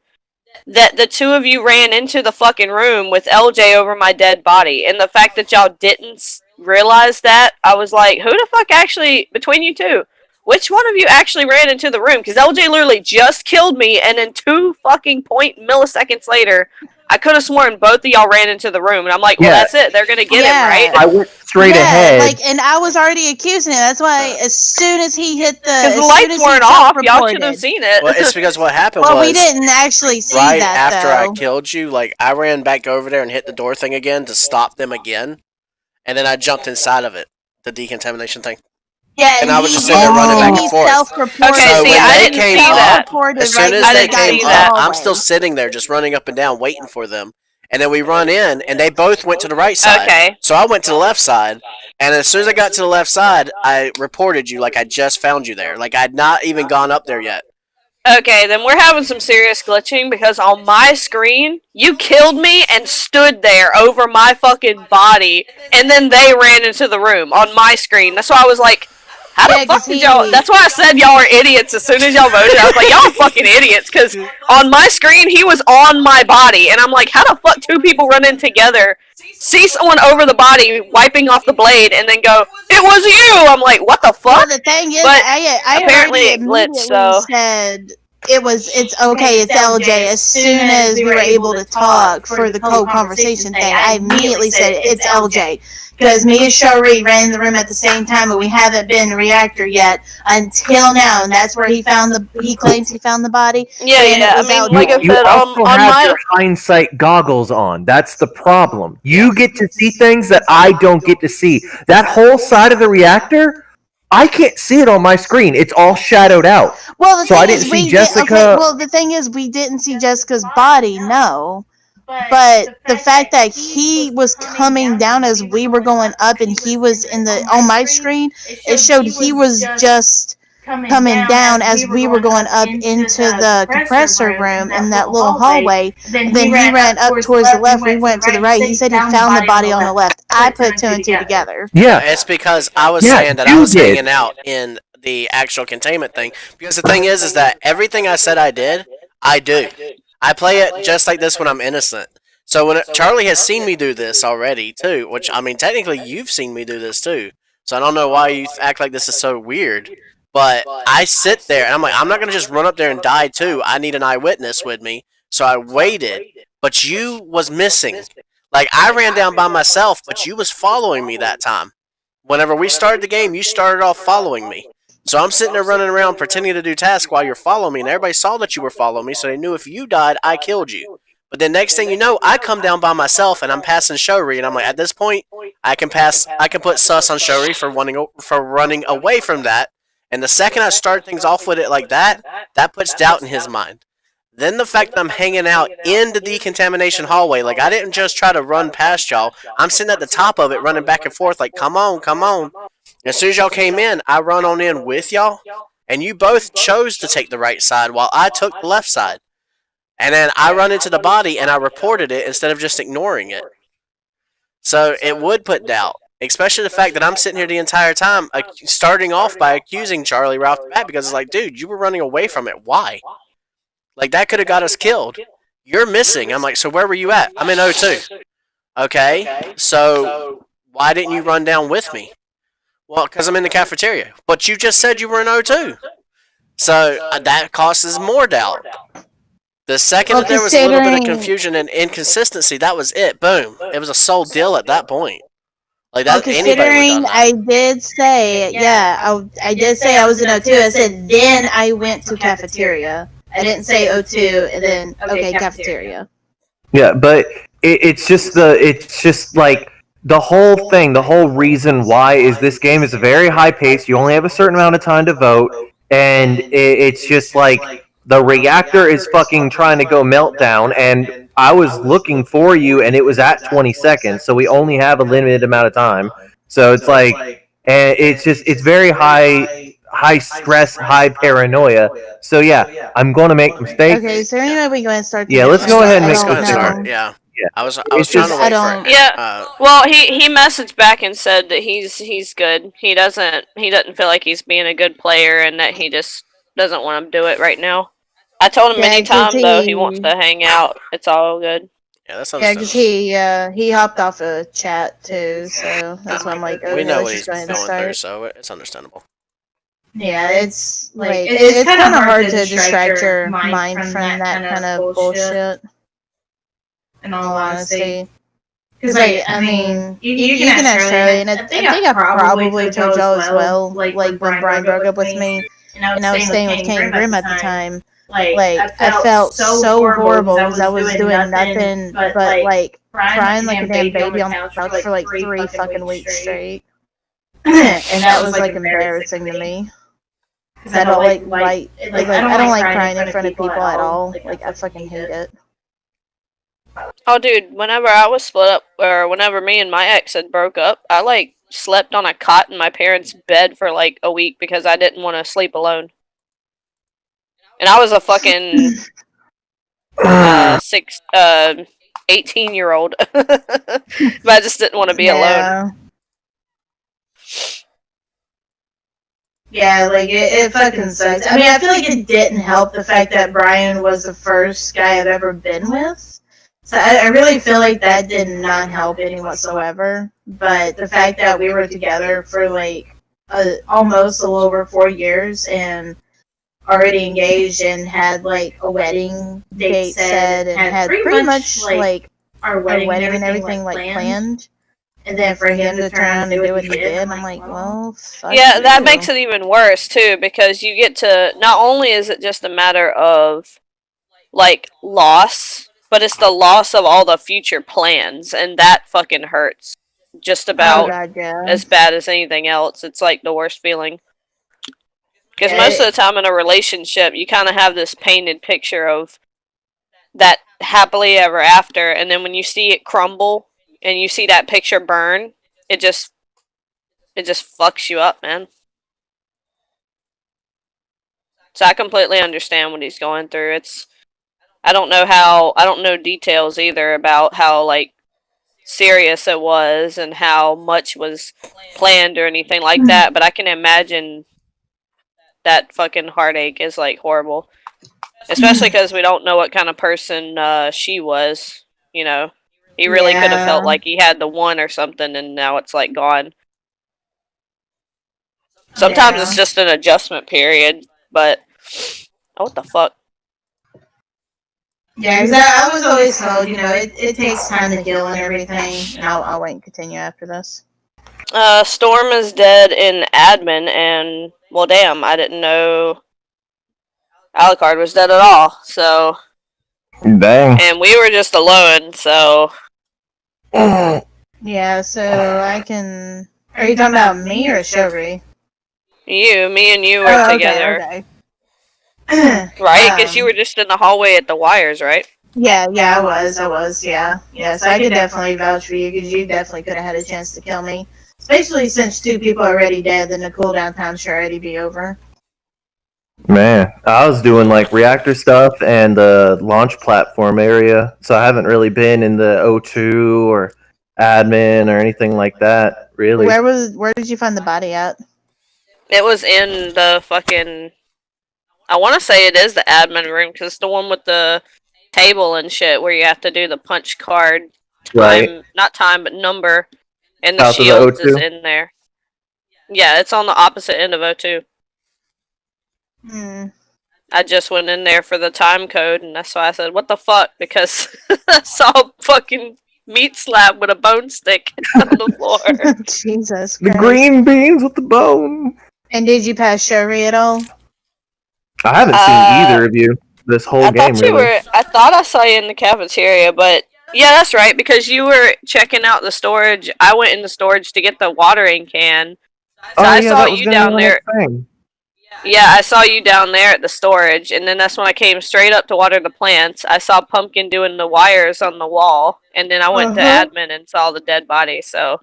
that the two of you ran into the fucking room with LJ over my dead body, and the fact that y'all didn't realize that, I was like, who the fuck actually, between you two, which one of you actually ran into the room? Because LJ literally just killed me, and then 2 fucking milliseconds later, I could have sworn both of y'all ran into the room, and I'm like, well, Yeah. that's it. They're gonna get him, right? I went straight ahead. Like, and I was already accusing him. That's why as soon as he hit Because the the lights weren't off. Y'all should have self-reported. seen it. Well, it's because what happened Well, was we didn't actually see right that after though. I killed you, like I ran back over there and hit the door thing again to stop them again, and then I jumped inside of it, the decontamination thing. Yeah, and I was just he sitting there did- running back he and forth. self-reported. Okay, So see, when I they didn't came see up, that. as soon as I they didn't came see up, that. I'm still sitting there just running up and down waiting for them. And then we run in, and they both went to the right side. Okay. So I went to the left side, and as soon as I got to the left side, I reported you like I just found you there. Like I'd not even gone up there yet. Okay, then we're having some serious glitching because on my screen, you killed me and stood there over my fucking body, and then they ran into the room on my screen. That's why I was like, how the Yeah, fuck 'cause did y'all... he- That's why I said y'all were idiots as soon as y'all voted. I was like, y'all are fucking idiots, because on my screen, he was on my body, and I'm like, how the fuck 2 people run in together, see someone over the body wiping off the blade, and then go, it was you! I'm like, what the Well, fuck? the thing is, But I apparently already it glitched, immediately so... said it's okay, it's LJ. As soon as we were able to talk for the code conversation thing, I immediately said it's LJ. Because me and Shari ran in the room at the same time, but we haven't been in the reactor yet until now, and that's where he claims he found the body. Yeah, and yeah. it was I mean, LJ. like I You said, also on have my... your hindsight goggles on. That's the problem. You get to see things that I don't get to see. That whole side of the reactor, I can't see it on my screen. It's all shadowed out. Well, the So thing I didn't is, see we Jessica- okay, well, the thing is, we didn't see Jessica's body, no. But the fact that he was coming down as we were going up, and he was on my screen, it showed he was just coming down as we were going up into the compressor room in that little hallway. Then he ran up towards the left. We went to the right. He said he found the body on the left. I put 2 and 2 together. Yeah. It's because I was Yeah, saying that I you was did. hanging out in the actual containment thing. Because the thing is that everything I said I did, I do. I play it just like this when I'm innocent. So when Charlie has seen me do this already too, which I mean technically you've seen me do this too. So I don't know why you act like this is so weird. But I sit there and I'm like, I'm not gonna just run up there and die too. I need an eyewitness with me. So I waited, but you was missing. Like I ran down by myself, but you was following me that time. Whenever we started the game, you started off following me. So I'm sitting there running around pretending to do tasks while you're following me, and everybody saw that you were following me, so they knew if you died, I killed you. But then next thing you know, I come down by myself and I'm passing Shori, and I'm like, at this point, I can put sus on Shori for running away from that. And the second I start things off with it like that, that puts doubt in his mind. Then the fact that I'm hanging out in the decontamination hallway, like I didn't just try to run past y'all. I'm sitting at the top of it running back and forth like, come on, come on. And as soon as y'all came in, I run on in with y'all. And you both chose to take the right side while I took the left side. And then I run into the body and I reported it instead of just ignoring it. So it would put doubt. Especially the fact that I'm sitting here the entire time starting off by accusing Charlie right off the bat because it's like, dude, you were running away from it. Why? Like, that could have got us killed. You're missing. I'm like, so where were you at? I'm in O2. Okay, so why didn't you run down with me? Well, because I'm in the cafeteria. But you just said you were in O2. So that causes more doubt. The second that there was a little bit of confusion and inconsistency, that was it. Boom. It was a sold deal at that point. Like that, anybody would have Considering done that. I did say, I did say I was in O2. I said then I went to cafeteria. I didn't say O2 and then okay cafeteria. Yeah, but it's just like the whole thing, the whole reason why is this game is very high paced. You only have a certain amount of time to vote, and it's just like the reactor is fucking trying to go meltdown, and I was looking for you, and it was at 20 seconds, so we only have a limited amount of time. So it's like, and it's very high stress, high paranoia. So yeah, I'm going to make mistakes. Okay, so anyway, we go ahead and start. Yeah, let's go ahead and Let's make go ahead and no. start. Yeah. I was It's trying just- to wait I for. don't- Yeah. Well, he messaged back and said that he's good. He doesn't feel like he's being a good player and that he just doesn't want to do it right now. I told him Yeah, 'cause anytime though he wants he- to hang out. It's all good. Yeah, that's Yeah, because understandable. he hopped off a chat too, so that's why I'm like, okay, We know let's what just he's go ahead going and through, start. so it's understandable. Yeah, it's like it's kind of hard to distract your mind from that kind of bullshit. In all honesty, because like I mean, you can ask Charlie, and I think I probably told y'all as well. Like when Brian broke up with me, and I was staying with Kane Grimm at the time. Like I felt so horrible because I was doing nothing but like crying like a damn baby on the couch for like 3 fucking weeks straight, and that was like embarrassing to me. Cause I don't like I don't like crying in front of people at all. Like I fucking hate it. Oh, dude, whenever I was split up, or whenever me and my ex had broke up, I like slept on a cot in my parents' bed for like a week because I didn't want to sleep alone. And I was a fucking 18-year-old, but I just didn't want to be alone. Yeah, like it fucking sucks. I mean, I feel like it didn't help the fact that Brian was the first guy I've ever been with. So I really feel like that did not help any whatsoever. But the fact that we were together for like almost a little over 4 years and already engaged and had like a wedding date set and had pretty much like our wedding and everything like planned. And then for him to turn around and do what he did, I'm like, well, fuck Yeah, that you. makes it even worse too, because you get to, not only is it just a matter of like loss, but it's the loss of all the future plans, and that fucking hurts just Oh about god, yeah. as bad as anything else. It's like the worst feeling. Because Yeah, most of the time in a relationship, you kind of have this painted picture of that happily ever after, and then when you see it crumble and you see that picture burn, it just fucks you up, man. So I completely understand what he's going through. I don't know details either about how like serious it was and how much was planned or anything like that, but I can imagine that fucking heartache is like horrible. Especially because we don't know what kind of person she was, you know. He really could have felt Yeah. like he had the one or something, and now it's like gone. Sometimes it's just an adjustment period, but oh, what the fuck? Yeah, because I was always told, you know, it takes time to heal and everything. And I'll wait and continue after this. Storm is dead in admin, and well, damn, I didn't know Alucard was dead at all. So, Dang. and we were just alone. So, Yeah, so I can. Are you talking about me or Shovry? me and you were together, Okay. right? Because you were just in the hallway at the wires, right? Yeah, I was, yeah. So I could definitely vouch for you because you definitely could have had a chance to kill me. Especially since 2 people are already dead, then the cooldown time should already be over. Man, I was doing like reactor stuff and the launch platform area, so I haven't really been in the O2 or admin or anything like that, really. Where did you find the body at? It was in the fucking. I want to say it is the admin room because it's the one with the table and shit where you have to do the punch card time, Right. not time, but number, and the South of the shields is O2? in there. Yeah, it's on the opposite end of O2. Hmm. I just went in there for the time code, and that's why I said, "What the fuck?" Because I saw a fucking meat slab with a bone stick on the floor. Jesus The Christ. green beans with the bone. And did you pass Shovry at all? I haven't seen either of you this whole I game, thought you really. were. I thought I saw you in the cafeteria, but yeah, that's right. Because you were checking out the storage. I went in the storage to get the watering can. So I saw that was you gonna be down my there. next thing. Yeah, I saw you down there at the storage, and then that's when I came straight up to water the plants. I saw Pumpkin doing the wires on the wall, and then I went to admin and saw the dead body. So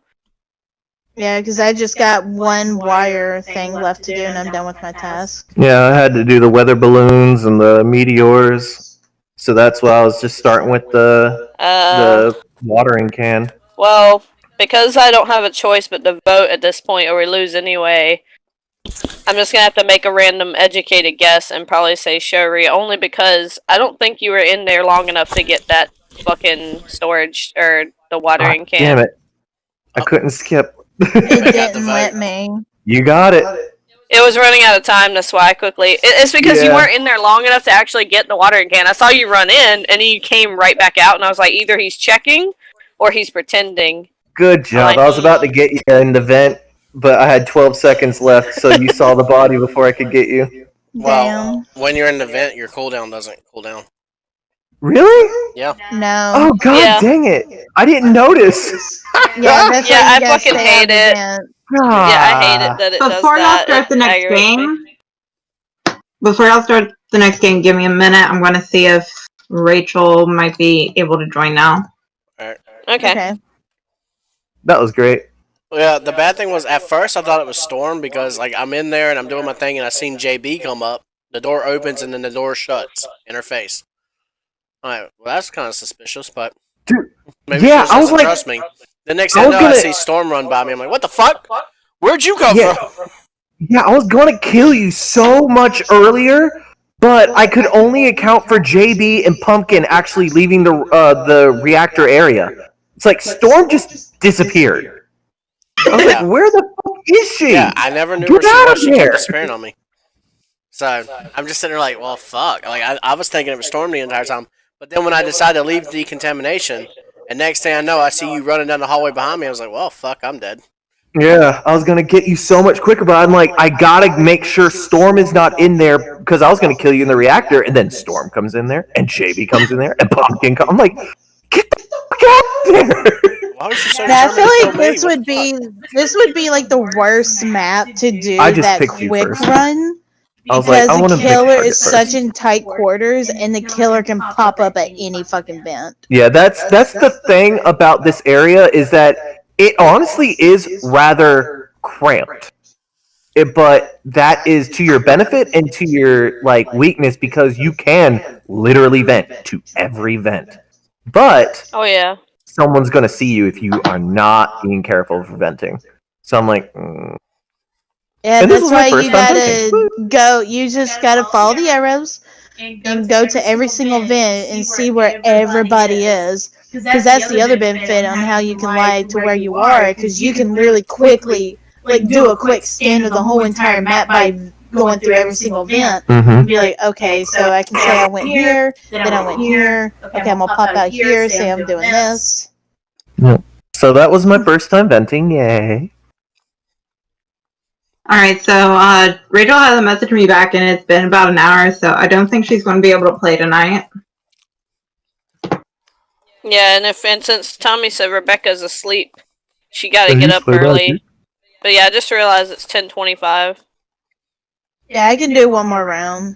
Yeah, because I just got one wire thing left to do, and I'm done with my task. Yeah, I had to do the weather balloons and the meteors. So that's why I was just starting with the watering can. Well, because I don't have a choice but to vote at this point or we lose anyway, I'm just gonna have to make a random educated guess and probably say Shuri, only because I don't think you were in there long enough to get that fucking storage or the watering can. Damn it. I couldn't skip. It got the didn't let vote. me. You got it. It was running out of time, that's why I quickly. It's because you Yeah. weren't in there long enough to actually get the watering can. I saw you run in, and you came right back out, and I was like, either he's checking or he's pretending. Good job. I was about to get you in the vent, but I had 12 seconds left, so you saw the body before I could get you. Well, when you're in the vent, your cooldown doesn't cool down. Really? Yeah. Damn. No. Oh, god Yeah. dang it. I didn't notice. Yeah, that's Yeah, why I you gotta fucking stay hate out of the it. vent. Yeah, I hate it that it does Before y'all that. start the It next aggravates me. game, give me a minute. I'm going to see if Rachel might be able to join now. Okay. Okay. That was great. Yeah, the bad thing was at first I thought it was Storm because like I'm in there and I'm doing my thing and I seen JB come up. The door opens and then the door shuts in her face. Alright, well that's kind of suspicious, but Dude, maybe yeah, she just I was doesn't like- trust me. The next I thing I was know, I gonna- see Storm run by me. I'm like, what the fuck? Where'd you come Yeah. from? Yeah, I was going to kill you so much earlier, but I could only account for JB and Pumpkin actually leaving the reactor area. It's like Storm just disappeared. I was Yeah. like, where the fuck is she? Yeah, I never knew Get where she out was. of She kept here. disappearing on me. So I'm just sitting there like, well, fuck. Like I was thinking it was Storm the entire time, but then when I decided to leave decontamination, and next thing I know, I see you running down the hallway behind me. I was like, well, fuck, I'm dead. Yeah, I was gonna get you so much quicker, but I'm like, I gotta make sure Storm is not in there because I was gonna kill you in the reactor, and then Storm comes in there, and JB comes in there, and Pumpkin comes. I'm like, get the fuck out of there! Why was you so Yeah, I determined feel to like kill me? this What would the be like the worst map to do I just that picked you quick first. run. I was like, Because I want the to killer pick is such in tight quarters, and the killer can pop up at any fucking vent. Yeah, that's the thing about this area is that it honestly is rather cramped. But that is to your benefit and to your like weakness because you can literally vent to every vent. But Oh yeah. someone's gonna see you if you are not being careful for venting. So I'm like, Yeah, And this that's was my why first you time gotta go. You just gotta follow the arrows and go to every single vent and see where everybody is. Because that's the other benefit on how you can lie to where you are. Because you can really quickly, like, do a quick scan of the whole entire map by going through every single vent. And be like, okay, so I can say I went here, then I went here. Okay, I'm gonna pop out here, say I'm doing this. so that was my first time venting. Yay! Alright, so Rachel hasn't messaged me back and it's been about an hour, so I don't think she's going to be able to play tonight. Yeah, and since Tommy said Rebecca's asleep, she gotta get up early. But yeah, I just realized it's 10:25. Yeah, I can do one more round.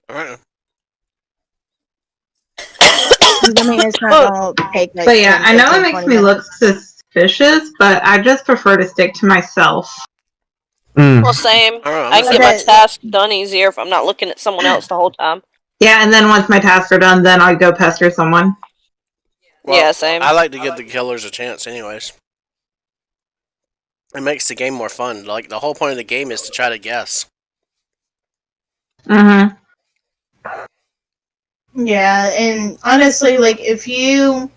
Alright. I mean, it's not gonna take like. But yeah, 10, I know 15, it makes 20 me look minutes. suspicious, but I just prefer to stick to myself. Well, same. Alright, I I'm can gonna- get my task done easier if I'm not looking at someone else the whole time. Yeah, and then once my tasks are done, then I'll go pester someone. Well, Yeah, same. I like to give the killers a chance, anyways. It makes the game more fun. Like the whole point of the game is to try to guess. Mm-hmm. Yeah, and honestly, like if you,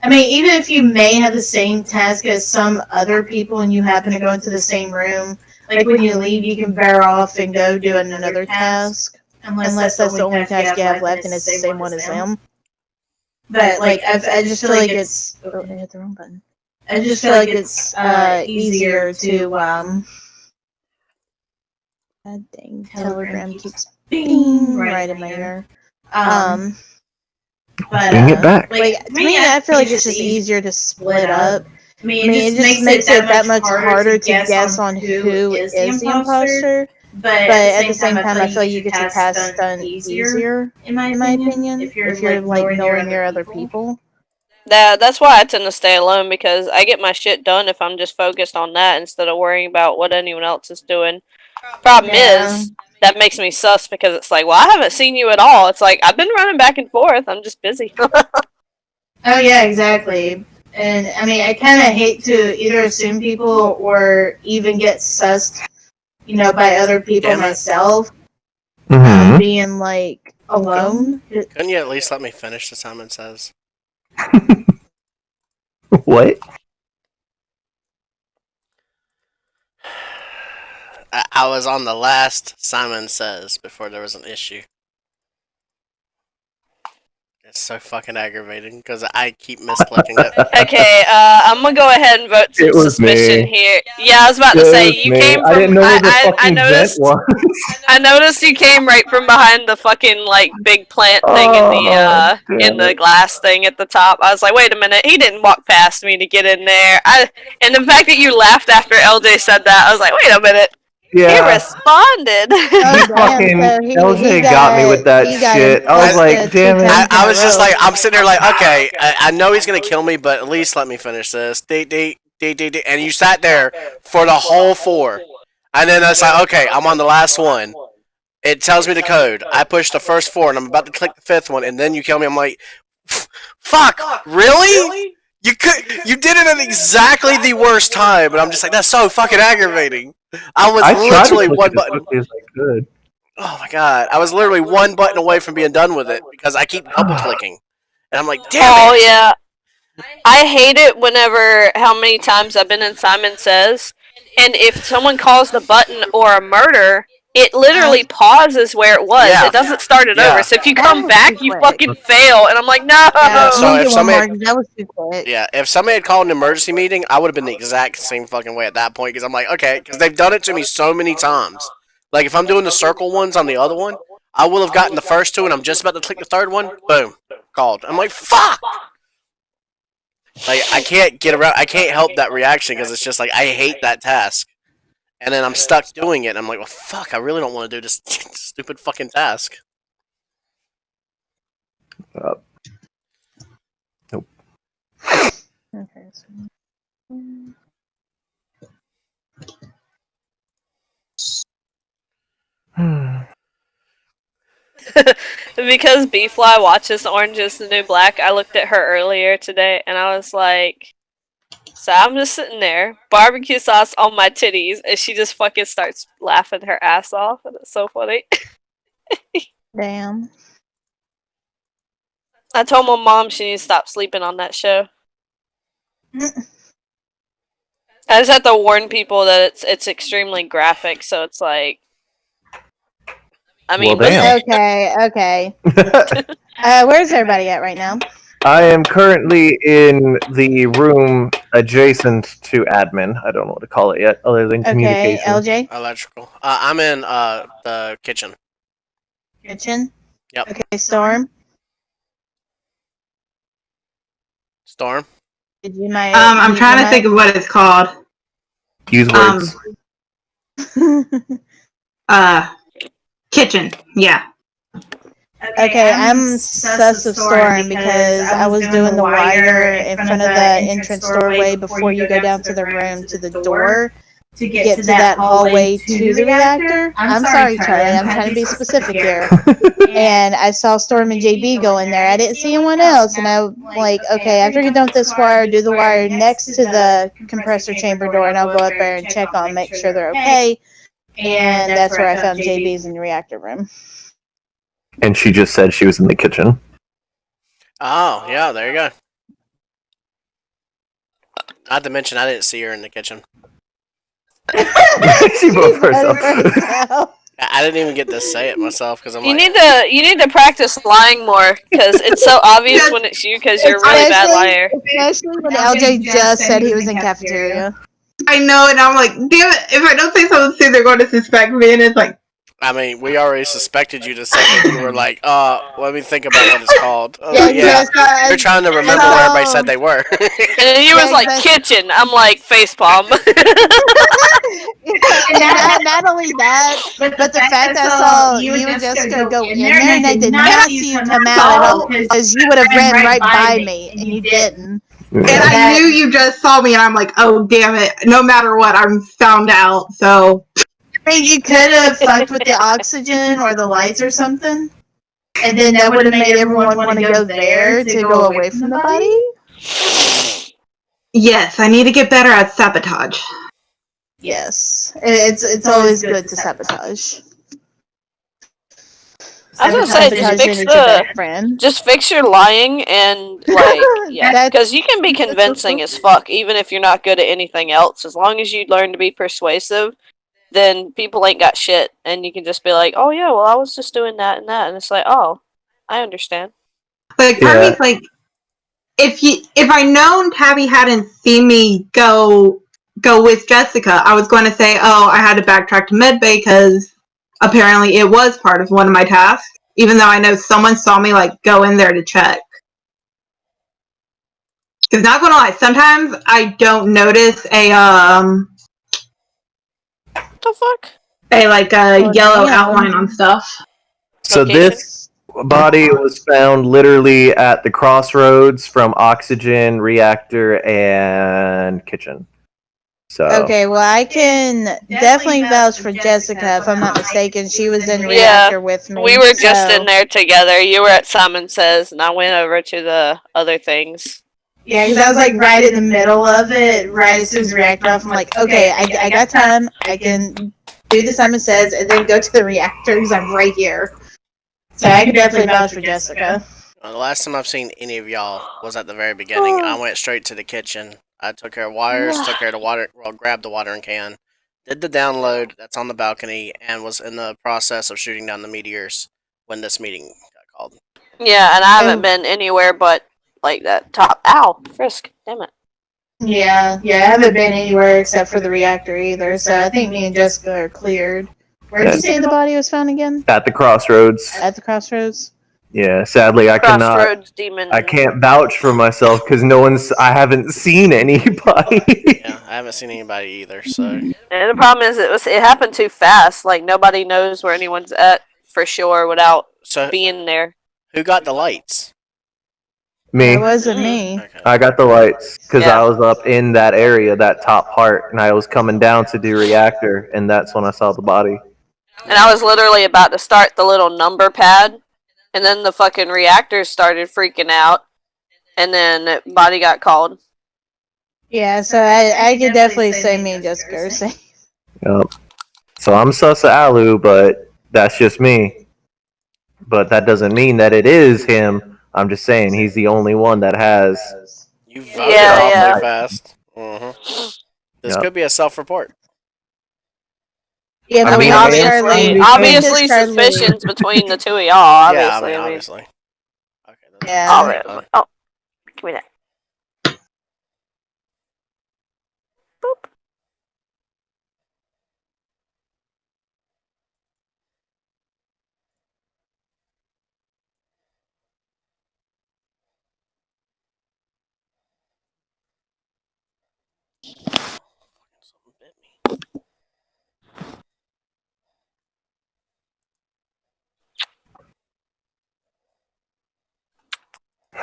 I mean, even if you may have the same task as some other people, and you happen to go into the same room, like when you leave, you can veer off and go do another task, unless that's the only task you have left, and it's the same one as them. But like, I just feel like it's. Oh, I hit the wrong button. I just feel like it's easier to God dang, Telegram keeps bing right in my ear. But Bring it back. like to me, I feel like it's just easier to split up. I mean, it just makes it that much harder to guess on who is the imposter. But at the same time, I feel like you get your tasks done easier, in my opinion, if you're like knowing your other people. That's why I tend to stay alone, because I get my shit done if I'm just focused on that instead of worrying about what anyone else is doing. Problem Yeah. is that makes me sus because it's like, well, I haven't seen you at all. It's like, I've been running back and forth. I'm just busy. Oh yeah, exactly. And I mean, I kind of hate to either assume people or even get sussed, by other people Damn it. myself, Mhm. being like alone. Couldn't you at least let me finish the Simon Says? What? I was on the last Simon Says before there was an issue. It's so fucking aggravating because I keep misclicking it. Okay, I'm gonna go ahead and vote some It was suspicion me. here. Yeah, I was about to say you came from. I didn't know where the I fucking noticed. vent was. I noticed you came right from behind the fucking like big plant thing Oh, in damn the it. glass thing at the top. I was like, wait a minute, he didn't walk past me to get in there. And the fact that you laughed after LJ said that, I was like, wait a minute, he Yeah. responded. Oh, Fucking damn, so LJ got me with that he got shit. I was busted like, 2 damn it. times in I a was just row. like, I'm sitting there like, okay, I know he's gonna kill me, but at least let me finish this. And you sat there for the whole 4. And then it's like, okay, I'm on the last one. It tells me the code. I push the first 4, and I'm about to click the 5th one, and then you kill me. I'm like, fuck, really? You did it at exactly the worst time, and I'm just like, that's so fucking aggravating. I was I tried to literally click one it as button. quickly as I could. Oh my god, I was literally one button away from being done with it because I keep double clicking, and I'm like, damn Oh it. yeah, I hate it whenever how many times I've been in Simon Says, and if someone calls the button or a murder, it literally pauses where it was. Yeah. It doesn't start it Yeah. over. So if you That come was back, too you quick. fucking fail, and I'm like, no. Yeah, So let me if get one somebody- more, 'cause that was too quick. Yeah, if somebody had called an emergency meeting, I would have been the exact same fucking way at that point because I'm like, okay, because they've done it to me so many times. Like if I'm doing the circle ones on the other one, I will have gotten the first 2, and I'm just about to click the 3rd one. Boom, called. I'm like, fuck. Like I can't get around. I can't help that reaction because it's just like I hate that task, and then I'm stuck doing it. And I'm like, well, fuck. I really don't want to do this stupid fucking task. Nope. Okay, so- Because B-Fly watches Orange is the New Black, I looked at her earlier today and I was like, so I'm just sitting there, barbecue sauce on my titties, and she just fucking starts laughing her ass off, and it's so funny. Damn. I told my mom she needs to stop sleeping on that show. I just have to warn people that it's extremely graphic, so it's like, I mean, Well, damn. Okay. Where's everybody at right now? I am currently in the room adjacent to admin. I don't know what to call it yet, other than Okay, communication. LJ, Electrical. I'm in the kitchen. kitchen. Yep. Okay, Storm. Storm. Did you my? I'm trying to think of what it's called. Use words. Kitchen. Yeah. Okay, I'm sus of Storm because I was doing the wire in front of the entrance doorway before you go down to the room to the door to get to that hallway to the reactor. I'm sorry, Charlie. I'm trying to be specific here. And I saw Storm and JB go in there. I didn't see anyone else, and I'm like, okay, after I get done with this wire, do the wire next to the compressor chamber door, and I'll go up there and check on, make sure they're okay. And that's where I found JB's in the reactor room. And she just said she was in the kitchen. Oh yeah, there you go. Not to mention, I didn't see her in the kitchen. She voted for herself. I didn't even get to say it myself because I'm you like, need to practice lying more because it's so obvious when it's you because you're a really bad liar. Especially when LJ just said he was in cafeteria. I know, and I'm like, damn it, if I don't say something soon, they're going to suspect me, and it's like, I mean, we already suspected you to say that you were like, let me think about what it's called. Yeah, Yeah, you're trying to remember where everybody said they were. And then he was like, kitchen. I'm like, facepalm. Not only that, but the fact that I saw you and Jessica go in there and I did not see you come out at all because you would have ran right by me and you didn't. and I knew you just saw me, and I'm like, oh, damn it, no matter what, I'm found out, so. I mean, you could have fucked with the oxygen or the lights or something, and then that would have made everyone want to go there to go away from the body. Yes, I need to get better at sabotage. Yes, it's always good to sabotage. I was gonna say, just Sabotage fix is your best friend. Just fix your lying and like, yeah, because you can be convincing as fuck even if you're not good at anything else. As long as you learn to be persuasive, then people ain't got shit, and you can just be like, "Oh yeah, well I was just doing that and that," and it's like, "Oh, I understand." Like, part of me's like, if I known Tabby hadn't seen me go with Jessica, I was going to say, oh, I had to backtrack to medbay because apparently it was part of one of my tasks, even though I know someone saw me like go in there to check. Because not gonna lie, sometimes I don't notice a The fuck? Yellow outline on stuff. So Location? this body was found literally at the crossroads from oxygen, reactor, and kitchen. So Okay, well, I can definitely vouch for Jessica if I'm not mistaken. She was in reactor with me. We were just so- in there together. You were at Simon Says, and I went over to the other things. Yeah, because I was like right in the middle of it, right as soon as the reactor off. I'm like, okay, I got time. I can do the Simon Says and then go to the reactor because I'm right here. So I can definitely vouch for Jessica. The last time I've seen any of y'all was at the very beginning. I went straight to the kitchen. I took care of wires, took care of the water, well, grabbed the watering can, did the download that's on the balcony, and was in the process of shooting down the meteors when this meeting got called. Yeah, and I haven't been anywhere but like that top. Ow, Frisk, damn it. Yeah, I haven't been anywhere except for the reactor either. So I think me and Jessica are cleared. Where did you say the body was found again? at the crossroads. At the crossroads. Yeah, sadly I cannot. Crossroads demon. I can't vouch for myself because I haven't seen anybody. Yeah, I haven't seen anybody either, so. And the problem is it happened too fast. Like nobody knows where anyone's at for sure without being there. Who got the lights? Me. It wasn't me. Okay. I got the lights because I was up in that area, that top part, and I was coming down to do reactor, and that's when I saw the body. And I was literally about to start the little number pad, and then the fucking reactors started freaking out, and then body got called. Yeah, so I could definitely say me and Jessica are safe. Yep. So I'm sus of Alu, but that's just me. But that doesn't mean that it is him. I'm just saying he's the only one that has. You voted awfully fast. This could be a self-report. Yeah, I mean, obviously suspicions between the two of y'all. Obviously, yeah, obviously. Okay. Yeah. Oh, give me that. Boop.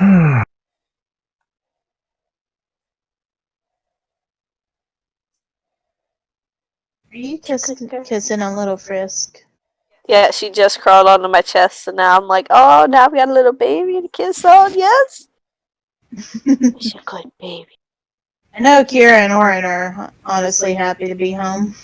Are you kissing a little Frisk? Yeah, she just crawled onto my chest, and now I'm like, oh, now we got a little baby to kiss on. Yes, she's a good baby. I know Kira and Orin are honestly happy to be home.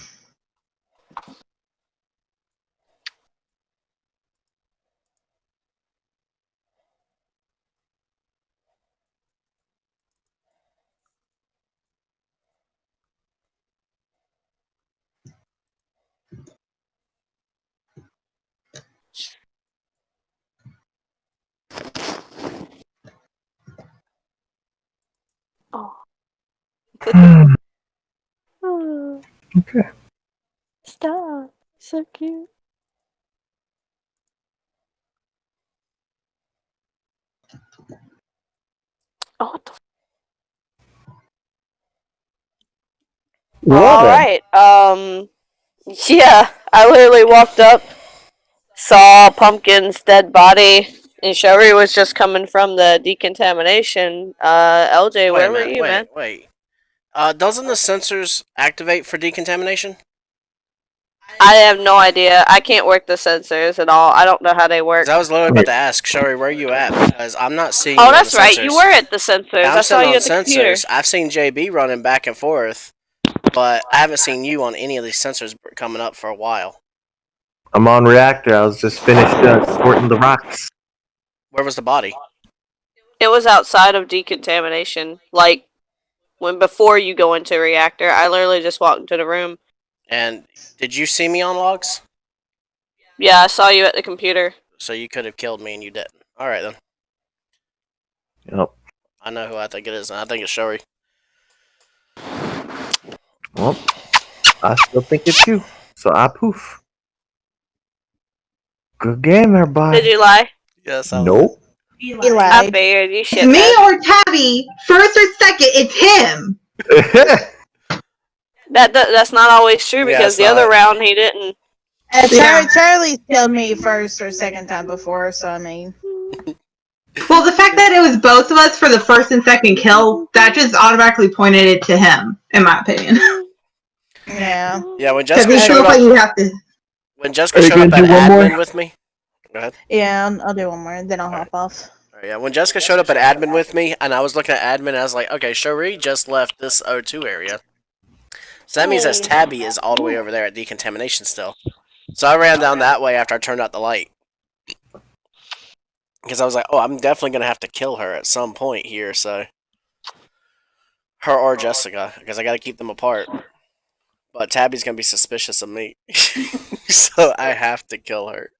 Oh. Okay. Stop. So cute. Oh, what the Alright, yeah, I literally walked up, saw Pumpkin's dead body, and Sherry was just coming from the decontamination. LJ, where were you, man? Wait. Doesn't the sensors activate for decontamination? I have no idea. I can't work the sensors at all. I don't know how they work. 'Cause I was literally about to ask, Sherry, where you at? Because I'm not seeing you Oh, on that's the right. sensors. You were at the sensors. Yeah, I'm I saw sitting you on at the computer. sensors. I've seen JB running back and forth, but I haven't seen you on any of these sensors coming up for a while. I'm on reactor. I was just finished sorting the rocks. Where was the body? It was outside of decontamination. Like, when before you go into reactor, I literally just walked into the room. And did you see me on logs? Yeah, I saw you at the computer. So you could have killed me and you didn't. All right then. Yep. I know who I think it is. And I think it's Sherry. Well, I still think it's you. So I poof. Good game, everybody. Did you lie? Yes. Nope. He I lied. figured you It's should me have. or Tabby, first or second, it's him. That's not always true Yeah, because it's the other not. round he didn't. Yeah. Charlie killed me first or second time before, so I mean. Well, the fact that it was both of us for the first and second kill, that just automatically pointed it to him, in my opinion. Yeah. Yeah, when Because Jessica he showed feels like up, you have to. when Jessica Are you showed up gonna at do one more? admin with me. Go ahead. Yeah, I'll do one more, and then I'll hop off. All right, yeah, when Jessica showed up at admin with me, and I was looking at admin, I was like, okay, Sherry just left this O2 area. So that means that Tabby is all the way over there at decontamination still. So I ran down that way after I turned out the light. Because I was like, oh, I'm definitely going to have to kill her at some point here, so. Her or Jessica, because I got to keep them apart. But Tabby's going to be suspicious of me. So I have to kill her.